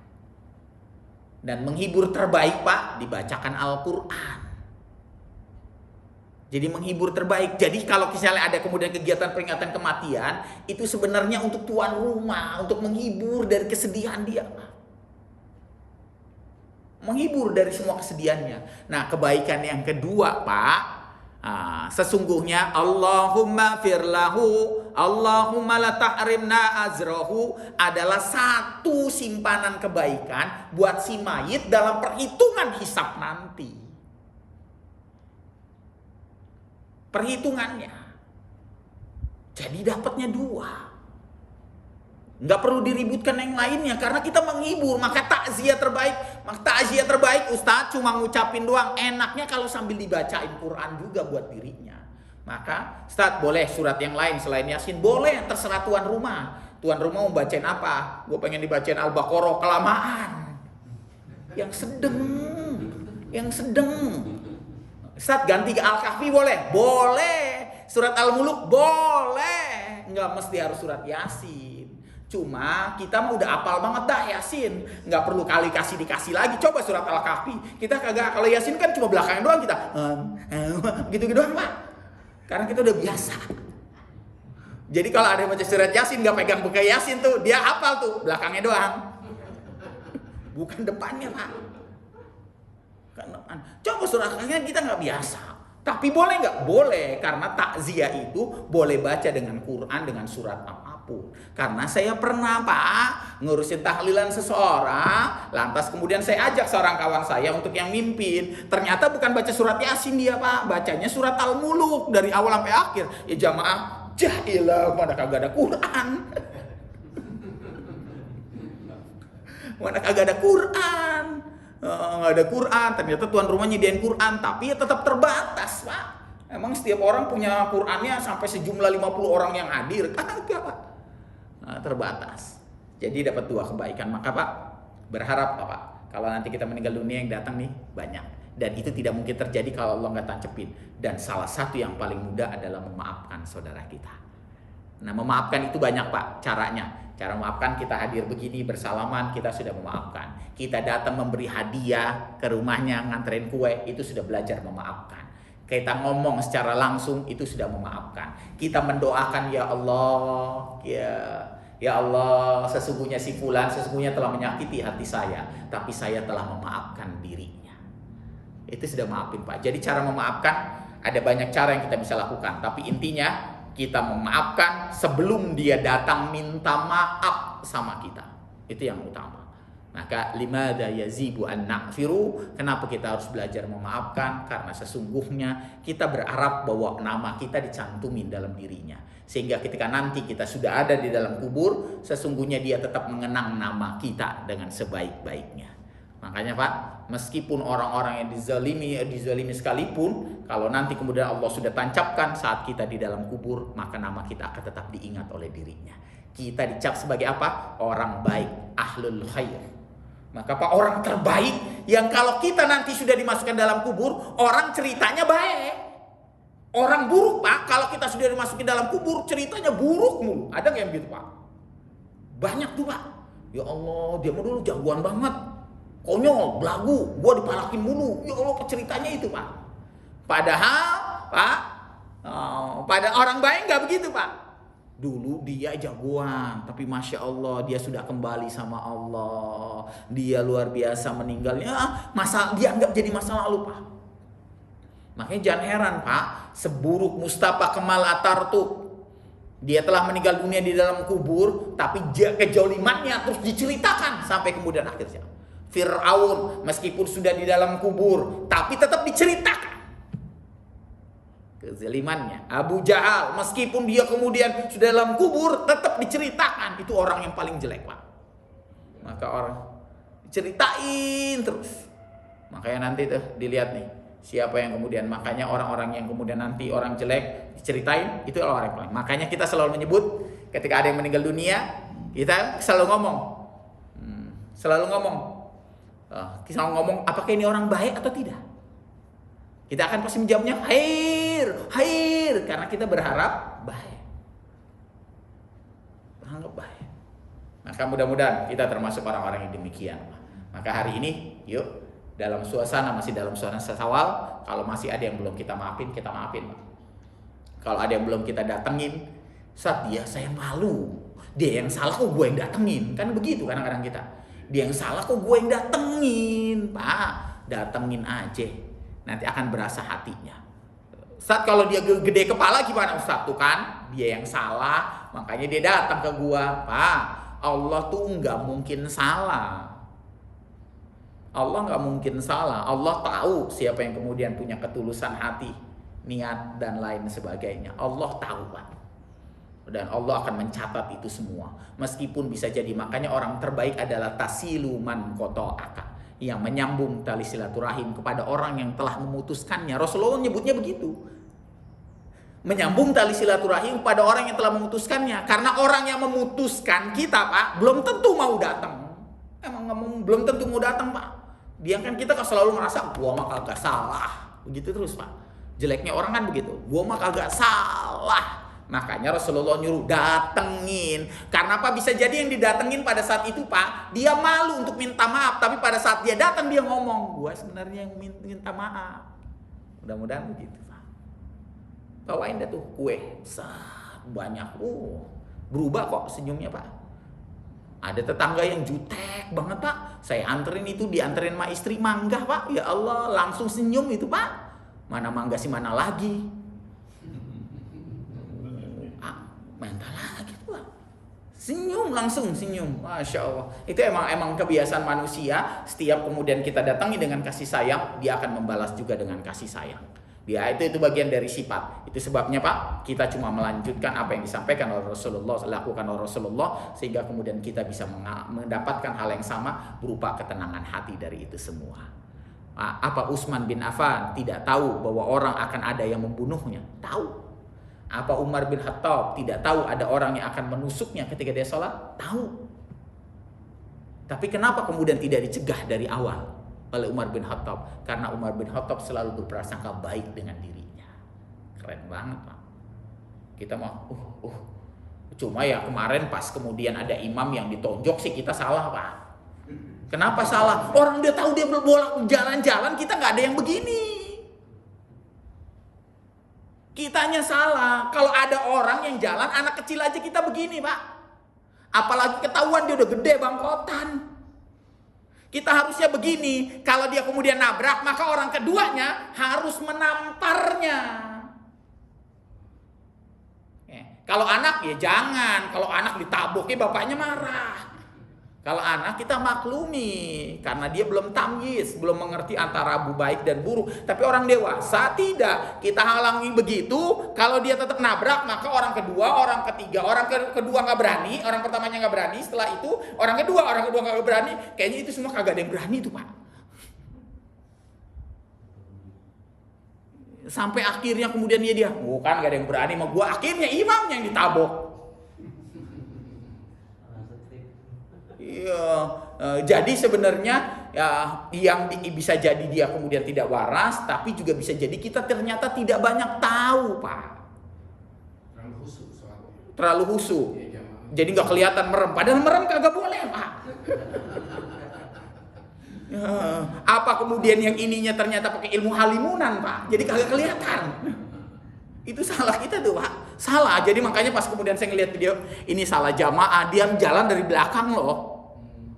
Dan menghibur terbaik Pak, dibacakan Al-Quran. Jadi menghibur terbaik. Jadi kalau misalnya ada kemudian kegiatan peringatan kematian, itu sebenarnya untuk tuan rumah, untuk menghibur dari kesedihan dia. Menghibur dari semua kesedihannya. Nah, kebaikan yang kedua Pak, sesungguhnya Allahumma firlahu, Allahumma la tahrimna azrahu adalah satu simpanan kebaikan buat si mayit dalam perhitungan hisab nanti. Perhitungannya. Jadi dapatnya 2. Nggak perlu diributkan yang lainnya karena kita menghibur, maka takziah terbaik. Ustadz cuma ngucapin doang. Enaknya kalau sambil dibacain Quran juga buat dirinya. Maka Ustadz boleh surat yang lain selain Yasin, boleh, terserah tuan rumah. Tuan rumah mau bacain apa? Gue pengen dibacain Al-Baqarah, kelamaan. Yang sedang. Ustadz ganti ke Al-Kahfi boleh? Boleh. Surat Al-Muluk boleh. Nggak mesti harus surat Yasin. Cuma kita mah udah apal banget dah Yasin. Nggak perlu dikasih lagi. Coba surat Al-Kahfi. Kita kagak, kalau Yasin kan cuma belakangnya doang kita. Gitu-gitu doang Pak. Karena kita udah biasa. Jadi kalau ada yang baca surat Yasin nggak pegang buka Yasin tuh, dia hafal tuh belakangnya doang. Bukan depannya Pak. Coba surat Al-Kahfi kita nggak biasa, tapi boleh nggak? Boleh, karena takziah itu boleh baca dengan Quran, dengan surat apapun. apapun. Karena saya pernah Pak ngurusin tahlilan seseorang, lantas kemudian saya ajak seorang kawan saya untuk yang mimpin. Ternyata bukan baca surat Yasin dia Pak, bacanya surat Al-Muluk dari awal sampai akhir. Ya jamaah, jahilah, mana kagak ada Quran. Mana kagak ada Quran. Nggak ada Quran, ternyata tuan rumah nyediain Quran, tapi ya tetap terbatas Pak. Emang setiap orang punya Qurannya sampai sejumlah 50 orang yang hadir? Kagak Pak. Nah, terbatas. Jadi dapat 2 kebaikan. Maka Pak, berharap Pak, kalau nanti kita meninggal dunia yang datang nih banyak. Dan itu tidak mungkin terjadi kalau Allah nggak tancepin. Dan salah satu yang paling mudah adalah memaafkan saudara kita. Nah, memaafkan itu banyak Pak caranya. Cara memaafkan, kita hadir begini bersalaman, kita sudah memaafkan. Kita datang memberi hadiah ke rumahnya, nganterin kue, itu sudah belajar memaafkan. Kita ngomong secara langsung, itu sudah memaafkan. Kita mendoakan, ya Allah, ya Allah, sesungguhnya si fulan sesungguhnya telah menyakiti hati saya, tapi saya telah memaafkan dirinya. Itu sudah maafin Pak. Jadi cara memaafkan ada banyak cara yang kita bisa lakukan, tapi intinya kita memaafkan sebelum dia datang minta maaf sama kita. Itu yang utama. Maka limadha yazibu an na'firu, kenapa kita harus belajar memaafkan? Karena sesungguhnya kita berharap bahwa nama kita dicantumin dalam dirinya, sehingga ketika nanti kita sudah ada di dalam kubur, sesungguhnya dia tetap mengenang nama kita dengan sebaik-baiknya. Makanya Pak, meskipun orang-orang yang dizalimi sekalipun, kalau nanti kemudian Allah sudah tancapkan saat kita di dalam kubur, maka nama kita akan tetap diingat oleh dirinya. Kita dicap sebagai apa? Orang baik, ahlul khair. Maka Pak, orang terbaik yang kalau kita nanti sudah dimasukkan dalam kubur, orang ceritanya baik. Orang buruk Pak, kalau kita sudah dimasukin dalam kubur, ceritanya buruk mulu. Ada nggak yang begitu Pak? Banyak tuh Pak. Ya Allah, dia mah dulu jagoan banget. Konyol, belagu, gua dipalakin mulu. Ya Allah, ceritanya itu Pak. Padahal Pak, pada orang baik nggak begitu Pak. Dulu dia jagoan, tapi Masya Allah dia sudah kembali sama Allah. Dia luar biasa meninggalnya, dia anggap jadi masa lalu Pak. Makanya jangan heran Pak, seburuk Mustafa Kemal Atatürk, dia telah meninggal dunia di dalam kubur, tapi kejolimannya terus diceritakan sampai kemudian akhirnya. Fir'aun meskipun sudah di dalam kubur, tapi tetap diceritakan kezalimannya. Abu Jahal meskipun dia kemudian sudah dalam kubur, tetap diceritakan. Itu orang yang paling jelek Pak. Maka orang diceritain terus. Makanya nanti tuh dilihat nih, siapa yang kemudian, makanya orang-orang yang kemudian nanti orang jelek diceritain, itu orang yang paling. Makanya kita selalu menyebut ketika ada yang meninggal dunia, kita selalu ngomong, kita ngomong apakah ini orang baik atau tidak. Kita akan pasti menjawabnya khair, karena kita berharap baik. Berharap baik. Maka mudah-mudahan kita termasuk orang-orang yang demikian. Maka hari ini yuk, masih dalam suasana Syawal, kalau masih ada yang belum kita maafin, kita maafin. Kalau ada yang belum kita datengin, saat dia saya malu, dia yang salah kok gue yang datengin, kan begitu kadang-kadang kita. Dia yang salah kok gue yang datengin, Pak, datengin aja, nanti akan berasa hatinya. Saat kalau dia gede kepala gimana Ustaz? Tuh kan dia yang salah, makanya dia datang ke gua. Pak, Allah tuh nggak mungkin salah. Allah nggak mungkin salah. Allah tahu siapa yang kemudian punya ketulusan hati, niat dan lain sebagainya. Allah tahu Pak. Dan Allah akan mencatat itu semua. Meskipun bisa jadi, makanya orang terbaik adalah tasiluman qata'aka, yang menyambung tali silaturahim kepada orang yang telah memutuskannya. Rasulullah nyebutnya begitu. Menyambung tali silaturahim pada orang yang telah memutuskannya. Karena orang yang memutuskan kita Pak, belum tentu mau datang. Belum tentu mau datang Pak. Dia kan kita kan selalu merasa gua mah kagak salah. Begitu terus Pak. Jeleknya orang kan begitu. Gua mah kagak salah. Makanya Rasulullah nyuruh datengin. Karena apa? Bisa jadi yang didatengin pada saat itu Pak, dia malu untuk minta maaf. Tapi pada saat dia datang dia ngomong, gua sebenarnya yang minta maaf. Mudah-mudahan begitu Pak. Bawain dah tuh kue, banyak, berubah kok senyumnya Pak. Ada tetangga yang jutek banget Pak, saya anterin itu, dianterin sama istri mangga Pak. Ya Allah, langsung senyum itu Pak. Mana mangga sih, mana lagi? Minta lagi Pak. Senyum, langsung senyum. Masya Allah. Itu emang kebiasaan manusia. Setiap kemudian kita datangi dengan kasih sayang, dia akan membalas juga dengan kasih sayang. Dia itu bagian dari sifat. Itu sebabnya Pak, kita cuma melanjutkan apa yang disampaikan oleh Rasulullah, lakukan oleh Rasulullah, sehingga kemudian kita bisa mendapatkan hal yang sama berupa ketenangan hati dari itu semua. Apa Utsman bin Affan tidak tahu bahwa orang akan ada yang membunuhnya? Tahu. Apa Umar bin Khattab tidak tahu ada orang yang akan menusuknya ketika dia sholat? Tahu. Tapi kenapa kemudian tidak dicegah dari awal oleh Umar bin Khattab? Karena Umar bin Khattab selalu berprasangka baik dengan dirinya. Keren banget Pak. Kita mau cuma ya kemarin pas kemudian ada imam yang ditonjok sih kita salah Pak. Kenapa salah? Orang dia tahu dia berbolak jalan-jalan, kita nggak ada yang begini. Kitanya salah. Kalau ada orang yang jalan, anak kecil aja kita begini Pak. Apalagi ketahuan dia udah gede bangkotan. Kita harusnya begini. Kalau dia kemudian nabrak, maka orang keduanya harus menamparnya. Kalau anak ya jangan. Kalau anak ditaboknya bapaknya marah. Kalau anak kita maklumi karena dia belum tamyiz, belum mengerti antara abu baik dan buruk. Tapi orang dewasa tidak. Kita halangi begitu, kalau dia tetap nabrak maka orang kedua, orang ketiga, orang kedua nggak berani, orang pertamanya nggak berani, setelah itu orang kedua nggak berani. Kayaknya itu semua kagak ada yang berani tuh Pak. Sampai akhirnya kemudian dia bukan gak ada yang berani sama gua, akhirnya imamnya yang ditabok. Iya, jadi sebenarnya ya, yang bisa jadi dia kemudian tidak waras, tapi juga bisa jadi kita ternyata tidak banyak tahu Pak. Terlalu khusyuk. Jadi nggak kelihatan merem, padahal merem kagak boleh Pak. Apa kemudian yang ininya ternyata pakai ilmu halimunan Pak, jadi kagak kelihatan. Itu salah kita tuh Pak, salah. Jadi makanya pas kemudian saya ngeliat video ini salah jamaah, dia jalan dari belakang loh,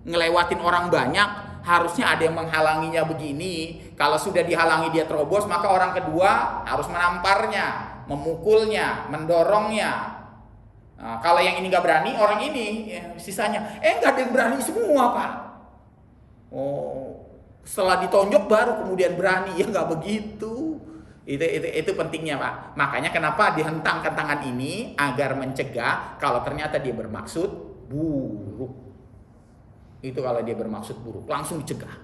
ngelewatin orang banyak, harusnya ada yang menghalanginya begini. Kalau sudah dihalangi dia terobos, maka orang kedua harus menamparnya, memukulnya, mendorongnya. Nah, kalau yang ini nggak berani, orang ini sisanya nggak ada yang berani semua Pak. Setelah ditonjok baru kemudian berani, ya nggak begitu. Itu pentingnya Pak. Makanya kenapa dihentangkan tangan ini agar mencegah kalau ternyata dia bermaksud buruk. Itu kalau dia bermaksud buruk langsung dicegah.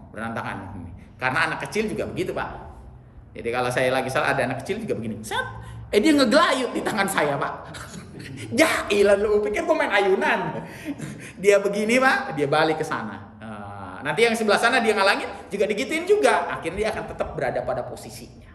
Berantakan. Karena anak kecil juga begitu Pak. Jadi kalau saya lagi salah ada anak kecil juga begini. Dia ngegelayut di tangan saya Pak. Jahilan lu pikir gue main ayunan. Dia begini Pak, dia balik ke sana. Nanti yang sebelah sana dia ngalangin juga digituin juga. Akhirnya dia akan tetap berada pada posisinya.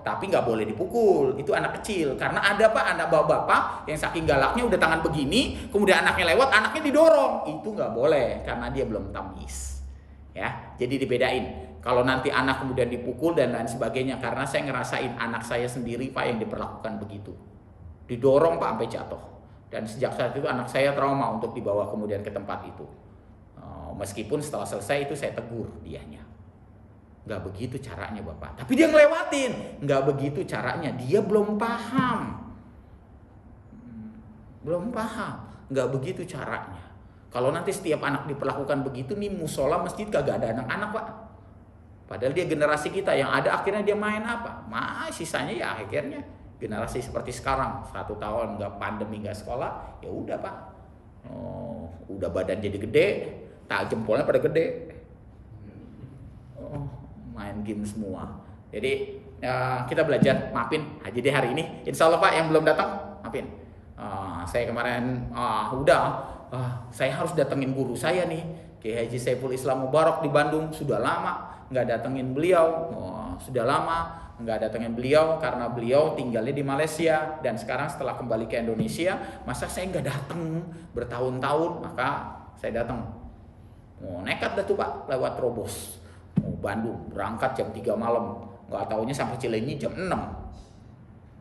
Tapi nggak boleh dipukul. Itu anak kecil. Karena ada Pak anak bapak yang saking galaknya udah tangan begini, kemudian anaknya lewat, anaknya didorong. Itu nggak boleh karena dia belum tamyiz. Ya, jadi dibedain. Kalau nanti anak kemudian dipukul dan lain sebagainya, karena saya ngerasain anak saya sendiri Pak yang diperlakukan begitu. Didorong Pak sampai jatuh. Dan sejak saat itu anak saya trauma untuk dibawa kemudian ke tempat itu. Meskipun setelah selesai itu saya tegur dianya. Nggak begitu caranya Bapak. Tapi dia ngelewatin. Nggak begitu caranya. Dia belum paham. Nggak begitu caranya. Kalau nanti setiap anak diperlakukan begitu nih, musola masjid kagak ada anak-anak Pak. Padahal dia generasi kita yang ada akhirnya dia main apa? Sisanya ya akhirnya generasi seperti sekarang, 1 tahun nggak pandemi nggak sekolah, ya udah Pak. Udah badan jadi gede, tak jempolnya pada gede. Main game semua. Jadi kita belajar maafin. Jadi hari ini, insya Allah Pak yang belum datang maafin. Saya kemarin saya harus datengin guru saya nih, Kiai Haji Saiful Islam Mubarak di Bandung. Sudah lama nggak datengin beliau. Sudah lama nggak datengin beliau karena beliau tinggalnya di Malaysia, dan sekarang setelah kembali ke Indonesia, masa saya nggak datang bertahun-tahun, maka saya datang. Nekat dah tuh Pak, lewat terobos Bandung, berangkat jam 3 malam, nggak taunya sampai Cilenyi jam 6.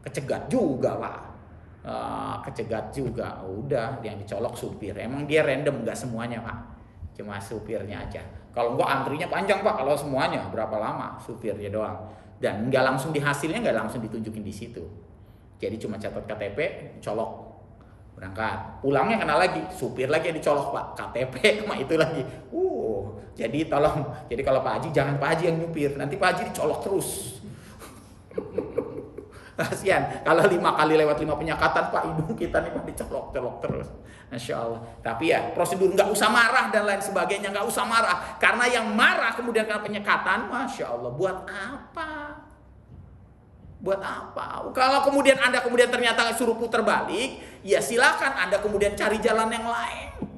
Kecegat juga Pak, udah yang dicolok supir. Emang dia random, nggak semuanya Pak, cuma supirnya aja. Kalau enggak antrinya panjang Pak, kalau semuanya berapa lama, supirnya doang. Dan nggak langsung dihasilnya, nggak langsung ditunjukin di situ. Jadi cuma catat KTP, colok, berangkat. Pulangnya kena lagi, supir lagi yang dicolok Pak, KTP sama itu lagi. Jadi tolong, jadi kalau Pak Haji jangan Pak Haji yang nyupir, nanti Pak Haji dicolok terus. Kasihan, kalau 5 kali lewat 5 penyekatan Pak, hidung kita nih Pak dicolok-colok terus. Masya Allah. Tapi ya prosedur, nggak usah marah dan lain sebagainya, nggak usah marah. Karena yang marah kemudian kena penyekatan, Masya Allah, buat apa? Buat apa? Kalau kemudian Anda kemudian ternyata suruh putar balik, ya silakan Anda kemudian cari jalan yang lain.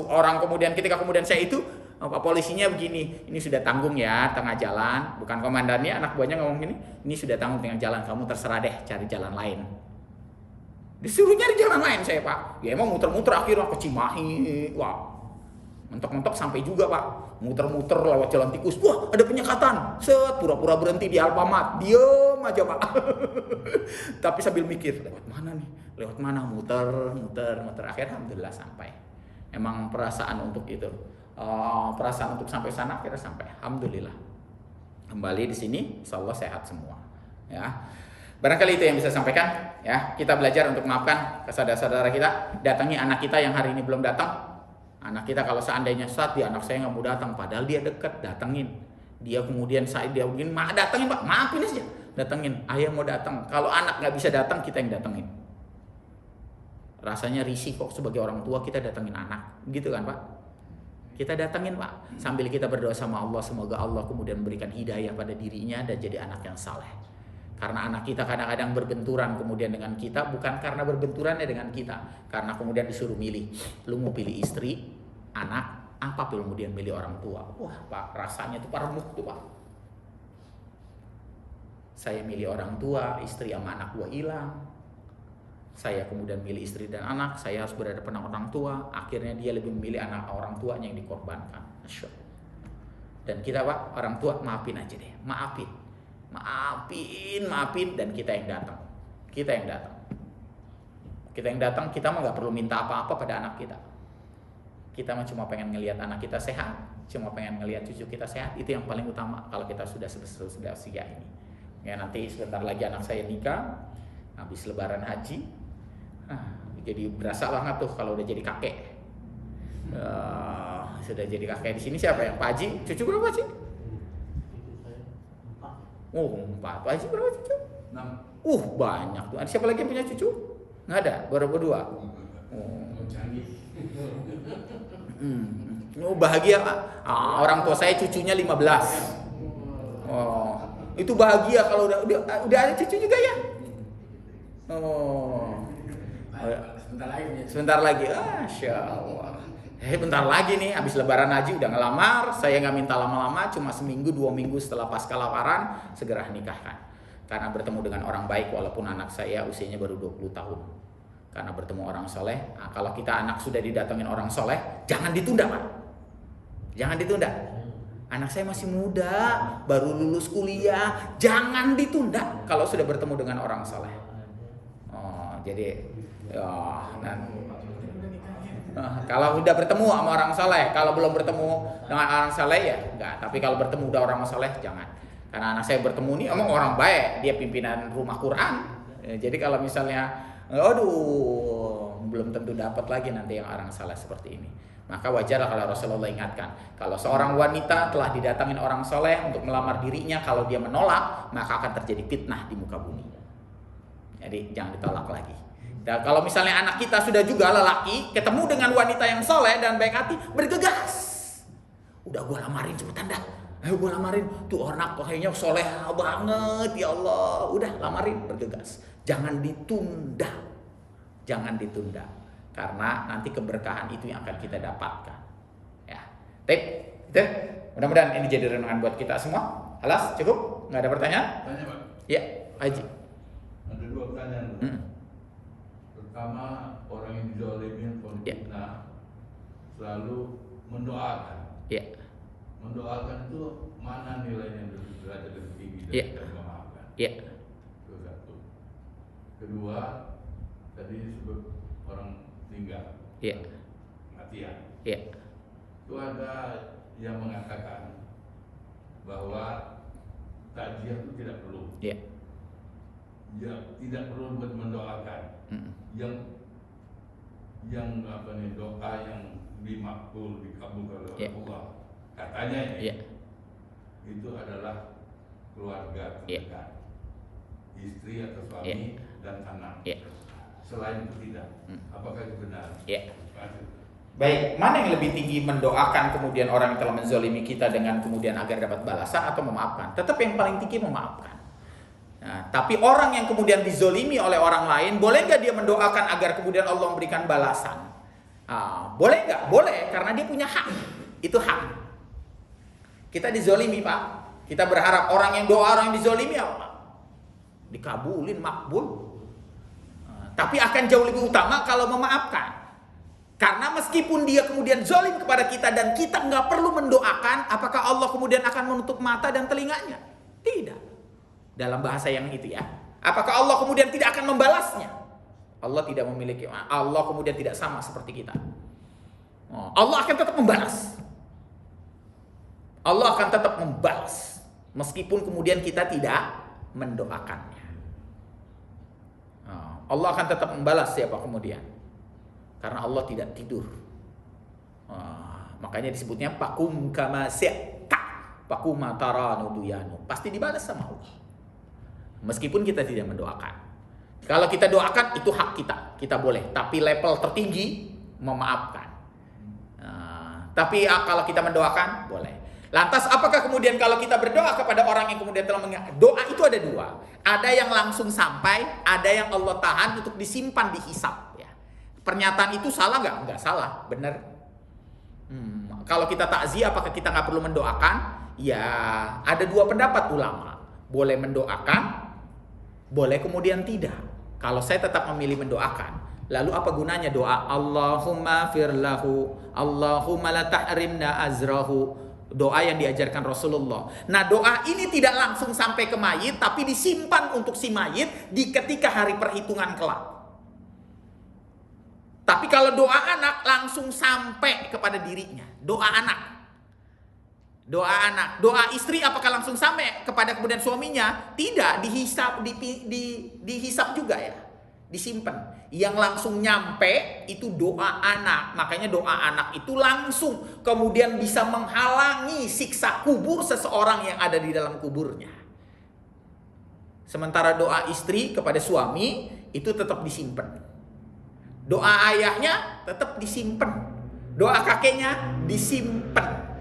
Orang kemudian ketika kemudian saya itu, Pak polisinya begini, ini sudah tanggung ya tengah jalan, bukan komandannya, anak buahnya ngomong gini, ini sudah tanggung tengah jalan, kamu terserah deh cari jalan lain. Disuruh nyari jalan lain saya Pak, ya emang muter-muter akhirnya ke Cimahi, wah, mentok-mentok sampai juga Pak, muter-muter lewat jalan tikus, wah ada penyekatan, set pura-pura berhenti di Alfamart, diem aja Pak. Tapi sambil mikir, lewat mana nih, lewat mana, muter, akhirnya alhamdulillah sampai. Emang perasaan untuk itu. Perasaan untuk sampai sana akhirnya sampai, alhamdulillah. Kembali di sini, insyaallah sehat semua. Ya, barangkali itu yang bisa sampaikan. Ya, kita belajar untuk maafkan saudara-saudara kita. Datangi anak kita yang hari ini belum datang. Anak kita kalau seandainya saat dia anak saya nggak mau datang, padahal dia dekat, datengin. Dia kemudian saat dia begini, datengin Pak, maafin aja, datengin. Ayah mau datang. Kalau anak nggak bisa datang, kita yang datengin. Rasanya risih kok sebagai orang tua kita datengin anak, gitu kan Pak? Kita datengin Pak, sambil kita berdoa sama Allah, semoga Allah kemudian memberikan hidayah pada dirinya dan jadi anak yang saleh. Karena anak kita kadang-kadang berbenturan kemudian dengan kita, bukan karena berbenturannya dengan kita, karena kemudian disuruh milih, lu mau pilih istri, anak, apa kemudian milih orang tua. Wah Pak, rasanya tuh remuk tuh Pak. Saya milih orang tua, istri sama anak gua hilang. Saya kemudian milih istri dan anak, saya harus berhadapan dengan orang tua. Akhirnya dia lebih memilih anak orang tuanya yang dikorbankan. Masya Allah. Dan kita Pak, orang tua maafin aja deh, maafin, dan kita yang datang. Kita yang datang, kita mah nggak perlu minta apa-apa pada anak kita. Kita mah cuma pengen ngelihat anak kita sehat, cuma pengen ngelihat cucu kita sehat. Itu yang paling utama kalau kita sudah usia ini. Ya nanti sebentar lagi anak saya nikah, habis Lebaran Haji. Jadi berasa banget tuh kalau udah jadi kakek. Sudah jadi kakek di sini siapa yang Pak Haji? Cucu berapa sih? 4. Pak Haji berapa cucu? 6. Banyak tuh. Ada siapa lagi yang punya cucu? Nggak ada, baru berdua. Bahagia Pak. Orang tua saya cucunya 15. Itu bahagia kalau udah ada cucu juga ya. Sebentar lagi, Masya Allah. Bentar lagi nih, habis Lebaran Haji udah ngelamar. Saya nggak minta lama-lama, cuma seminggu 2 minggu setelah pasca lamaran segera nikahkan. Karena bertemu dengan orang baik, walaupun anak saya usianya baru 20 tahun. Karena bertemu orang soleh. Kalau kita anak sudah didatengin orang soleh, jangan ditunda Pak. Jangan ditunda. Anak saya masih muda, baru lulus kuliah, jangan ditunda kalau sudah bertemu dengan orang soleh. Kalau udah bertemu sama orang soleh, kalau belum bertemu dengan orang soleh ya enggak. Tapi kalau bertemu udah orang soleh jangan. Karena anak saya bertemu nih emang orang baik, dia pimpinan rumah Quran. Jadi kalau misalnya, belum tentu dapat lagi nanti yang orang soleh seperti ini. Maka wajar kalau Rasulullah ingatkan, kalau seorang wanita telah didatangin orang soleh untuk melamar dirinya, kalau dia menolak maka akan terjadi fitnah di muka bumi. Jadi jangan ditolak lagi. Dan kalau misalnya anak kita sudah juga lelaki ketemu dengan wanita yang soleh dan baik hati, bergegas. Udah gue lamarin cepetan dah. Gue lamarin tuh anak kayaknya soleh banget ya Allah. Udah lamarin, bergegas. Jangan ditunda. Jangan ditunda. Karena nanti keberkahan itu yang akan kita dapatkan. Ya. Itu. Mudah-mudahan ini jadi renungan buat kita semua. Halas, cukup? Nggak ada pertanyaan? Tanya Pak. Ya, Haji. Ada 2 pertanyaan. Pertama, orang yang dizalimin fitnah selalu mendoakan. Iya. Mendoakan itu mana nilainya derajat lebih tinggi Iya. dari memaafkan? Iya. Itu satu. Kedua, tadi disebut orang meninggal. Iya. Kematian. Iya. Itu ada yang mengatakan bahwa takziah itu tidak perlu. Iya. Ya, tidak perlu buat mendoakan. Yang apa nih, doa yang dimakbul, dikabulkan oleh Allah. Katanya ya. Itu adalah keluarga terdekat. Istri atau suami dan anak. Selain itu tidak. Apakah itu benar? Baik, mana yang lebih tinggi, mendoakan kemudian orang yang telah menzolimi kita dengan kemudian agar dapat balasan atau memaafkan? Tetap yang paling tinggi memaafkan. Nah, tapi orang yang kemudian dizolimi oleh orang lain, boleh nggak dia mendoakan agar kemudian Allah memberikan balasan? Boleh nggak? Boleh, karena dia punya hak. Itu hak. Kita dizolimi, Pak. Kita berharap orang yang doa orang yang dizolimi apa? Dikabulin, makbul. Tapi akan jauh lebih utama kalau memaafkan. Karena meskipun dia kemudian zalim kepada kita dan kita nggak perlu mendoakan, apakah Allah kemudian akan menutup mata dan telinganya? Tidak. Dalam bahasa yang itu ya. Apakah Allah kemudian tidak akan membalasnya? Allah tidak memiliki, Allah kemudian tidak sama seperti kita. Allah akan tetap membalas. Allah akan tetap membalas meskipun kemudian kita tidak mendoakannya. Allah akan tetap membalas siapa kemudian? Karena Allah tidak tidur. Makanya disebutnya pakum kama sa'ta, pakum taranu duyanu. Pasti dibalas sama Allah. Meskipun kita tidak mendoakan. Kalau kita doakan itu hak kita, kita boleh. Tapi level tertinggi memaafkan. Tapi kalau kita mendoakan boleh. Lantas apakah kemudian kalau kita berdoa kepada orang yang kemudian telah doa itu ada dua. Ada yang langsung sampai, ada yang Allah tahan untuk disimpan, dihisap. Pernyataan itu salah nggak? Nggak salah, benar. Kalau kita takziah, apakah kita nggak perlu mendoakan? Ya, ada dua pendapat ulama. Boleh mendoakan, boleh kemudian tidak. Kalau saya tetap memilih mendoakan, lalu apa gunanya doa? Allahumma firlahu, Allahumma la tahrimna azrahu. Doa yang diajarkan Rasulullah. Nah, doa ini tidak langsung sampai ke mayit, tapi disimpan untuk si mayit di ketika hari perhitungan kelak. Tapi kalau doa anak langsung sampai kepada dirinya. Doa anak. Doa istri apakah langsung sampai kepada kemudian suaminya? Tidak, dihisap juga ya. Disimpan. Yang langsung nyampe itu doa anak. Makanya doa anak itu langsung kemudian bisa menghalangi siksa kubur seseorang yang ada di dalam kuburnya. Sementara doa istri kepada suami itu tetap disimpan. Doa ayahnya tetap disimpan. Doa kakeknya disimpan.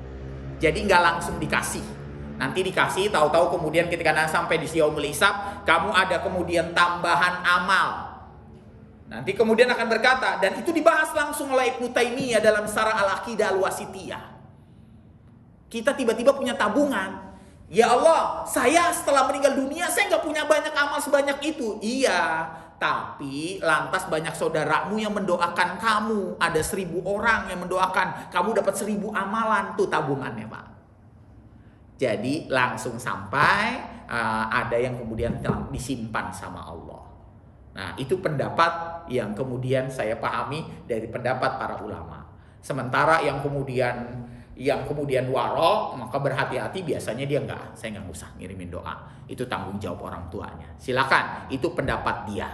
Jadi nggak langsung dikasih. Nanti dikasih, tahu-tahu kemudian ketika sampai di yaumul hisab, kamu ada kemudian tambahan amal. Nanti kemudian akan berkata, dan itu dibahas langsung oleh Ibnu Taimiyah dalam Syarah Al-Aqidah Al-Wasithiyah. Kita tiba-tiba punya tabungan. Ya Allah, saya setelah meninggal dunia, saya nggak punya banyak amal sebanyak itu. Iya. Tapi lantas banyak saudaramu yang mendoakan kamu. Ada 1000 orang yang mendoakan. Kamu dapat 1000 amalan. Tuh tabungannya, Pak. Jadi langsung sampai ada yang kemudian disimpan sama Allah. Nah, itu pendapat yang kemudian saya pahami dari pendapat para ulama. Sementara yang kemudian warok, maka berhati-hati, biasanya dia saya nggak usah ngirimin doa. Itu tanggung jawab orang tuanya. Silakan, itu pendapat dia.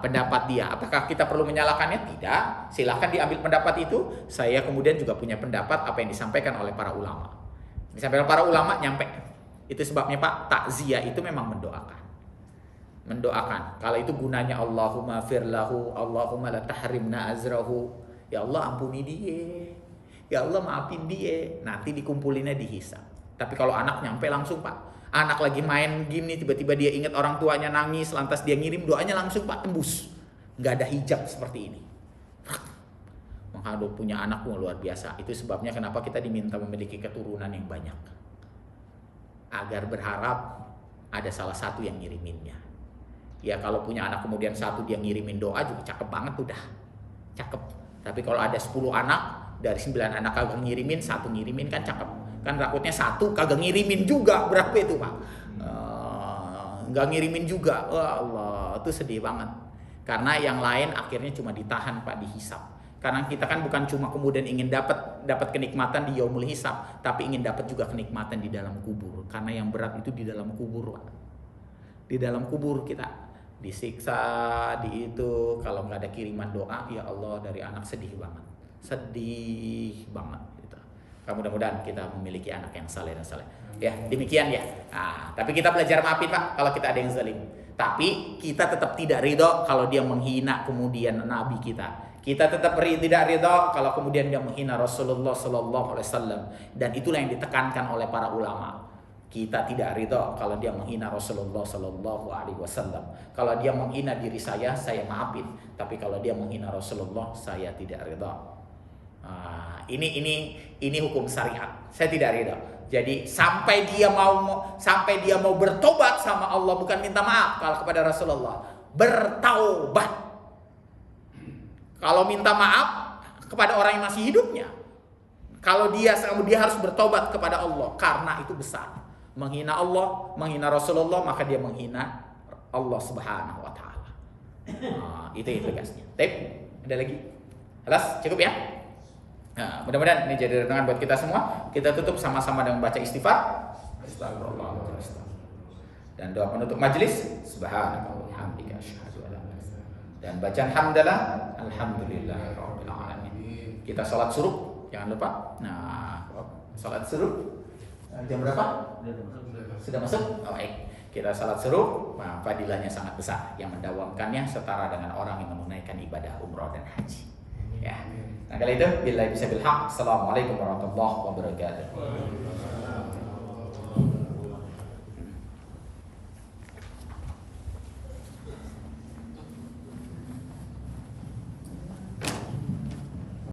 Pendapat dia. Apakah kita perlu menyalahkannya? Tidak. Silakan diambil pendapat itu. Saya kemudian juga punya pendapat apa yang disampaikan oleh para ulama. Disampaikan para ulama nyampe. Itu sebabnya Pak, takziah itu memang mendoakan. Kalau itu gunanya Allahumma firlahu, Allahumma la tahrimna azrahu. Ya Allah ampuni dia. Ya Allah maafin dia. Nanti dikumpulinnya dihisab. Tapi kalau anak nyampe langsung Pak. Anak lagi main game nih, tiba-tiba dia ingat orang tuanya nangis, lantas dia ngirim doanya langsung Pak, tembus. Nggak ada hijab seperti ini. Maka punya anak luar biasa. Itu sebabnya kenapa kita diminta memiliki keturunan yang banyak. Agar berharap ada salah satu yang ngiriminnya. Ya kalau punya anak kemudian satu dia ngirimin doa juga cakep banget udah. Cakep. Tapi kalau ada 10 anak, dari 9 anak kagak ngirimin, satu ngirimin kan cakep. Kan takutnya satu kagak ngirimin juga, berapa itu Pak? Nggak ngirimin juga. Wah Allah, itu sedih banget. Karena yang lain akhirnya cuma ditahan Pak, dihisap. Karena kita kan bukan cuma kemudian ingin dapat kenikmatan di yaumul hisab, tapi ingin dapat juga kenikmatan di dalam kubur. Karena yang berat itu di dalam kubur Pak. Di dalam kubur kita disiksa, di itu, kalau nggak ada kiriman doa, ya Allah dari anak sedih banget gitu. Mudah-mudahan kita memiliki anak yang saleh dan saleh. Ya, demikian ya. Nah, tapi kita belajar maafin Pak kalau kita ada yang zalim. Tapi kita tetap tidak ridho kalau dia menghina kemudian Nabi kita. Kita tetap tidak ridho kalau kemudian dia menghina Rasulullah Sallallahu Alaihi Wasallam. Dan itulah yang ditekankan oleh para ulama. Kita tidak ridho kalau dia menghina Rasulullah Sallallahu Alaihi Wasallam. Kalau dia menghina diri saya maafin. Tapi kalau dia menghina Rasulullah, saya tidak ridho. Ini hukum syariat. Saya tidak ridho. Jadi sampai dia mau bertobat sama Allah, bukan minta maaf kalau kepada Rasulullah, bertaubat. Kalau minta maaf kepada orang yang masih hidupnya, kalau dia harus bertobat kepada Allah karena itu besar. Menghina Allah, menghina Rasulullah, maka dia menghina Allah Subhanahu wa taala. Itu tegasnya. Ada lagi? Jelas? Cukup ya? Nah, mudah-mudahan ini jadi renungan buat kita semua. Kita tutup sama-sama dengan baca istighfar. Astagfirullahaladzim. Dan doa penutup majelis. Subhanallah walhamdulillah asyhadu an la ilaha illallah. Dan bacaan hamdalah alhamdulillahirabbil alamin. Kita salat suruh, jangan lupa. Nah, salat suruh jam berapa? Sudah masuk? Oh, baik. Kita salat suruh, fadilahnya sangat besar. Yang mendawamkannya setara dengan orang yang menunaikan ibadah umrah dan haji. Ya. Nah, kali itu billahi bisa bilhaq. Assalamualaikum warahmatullahi wabarakatuh.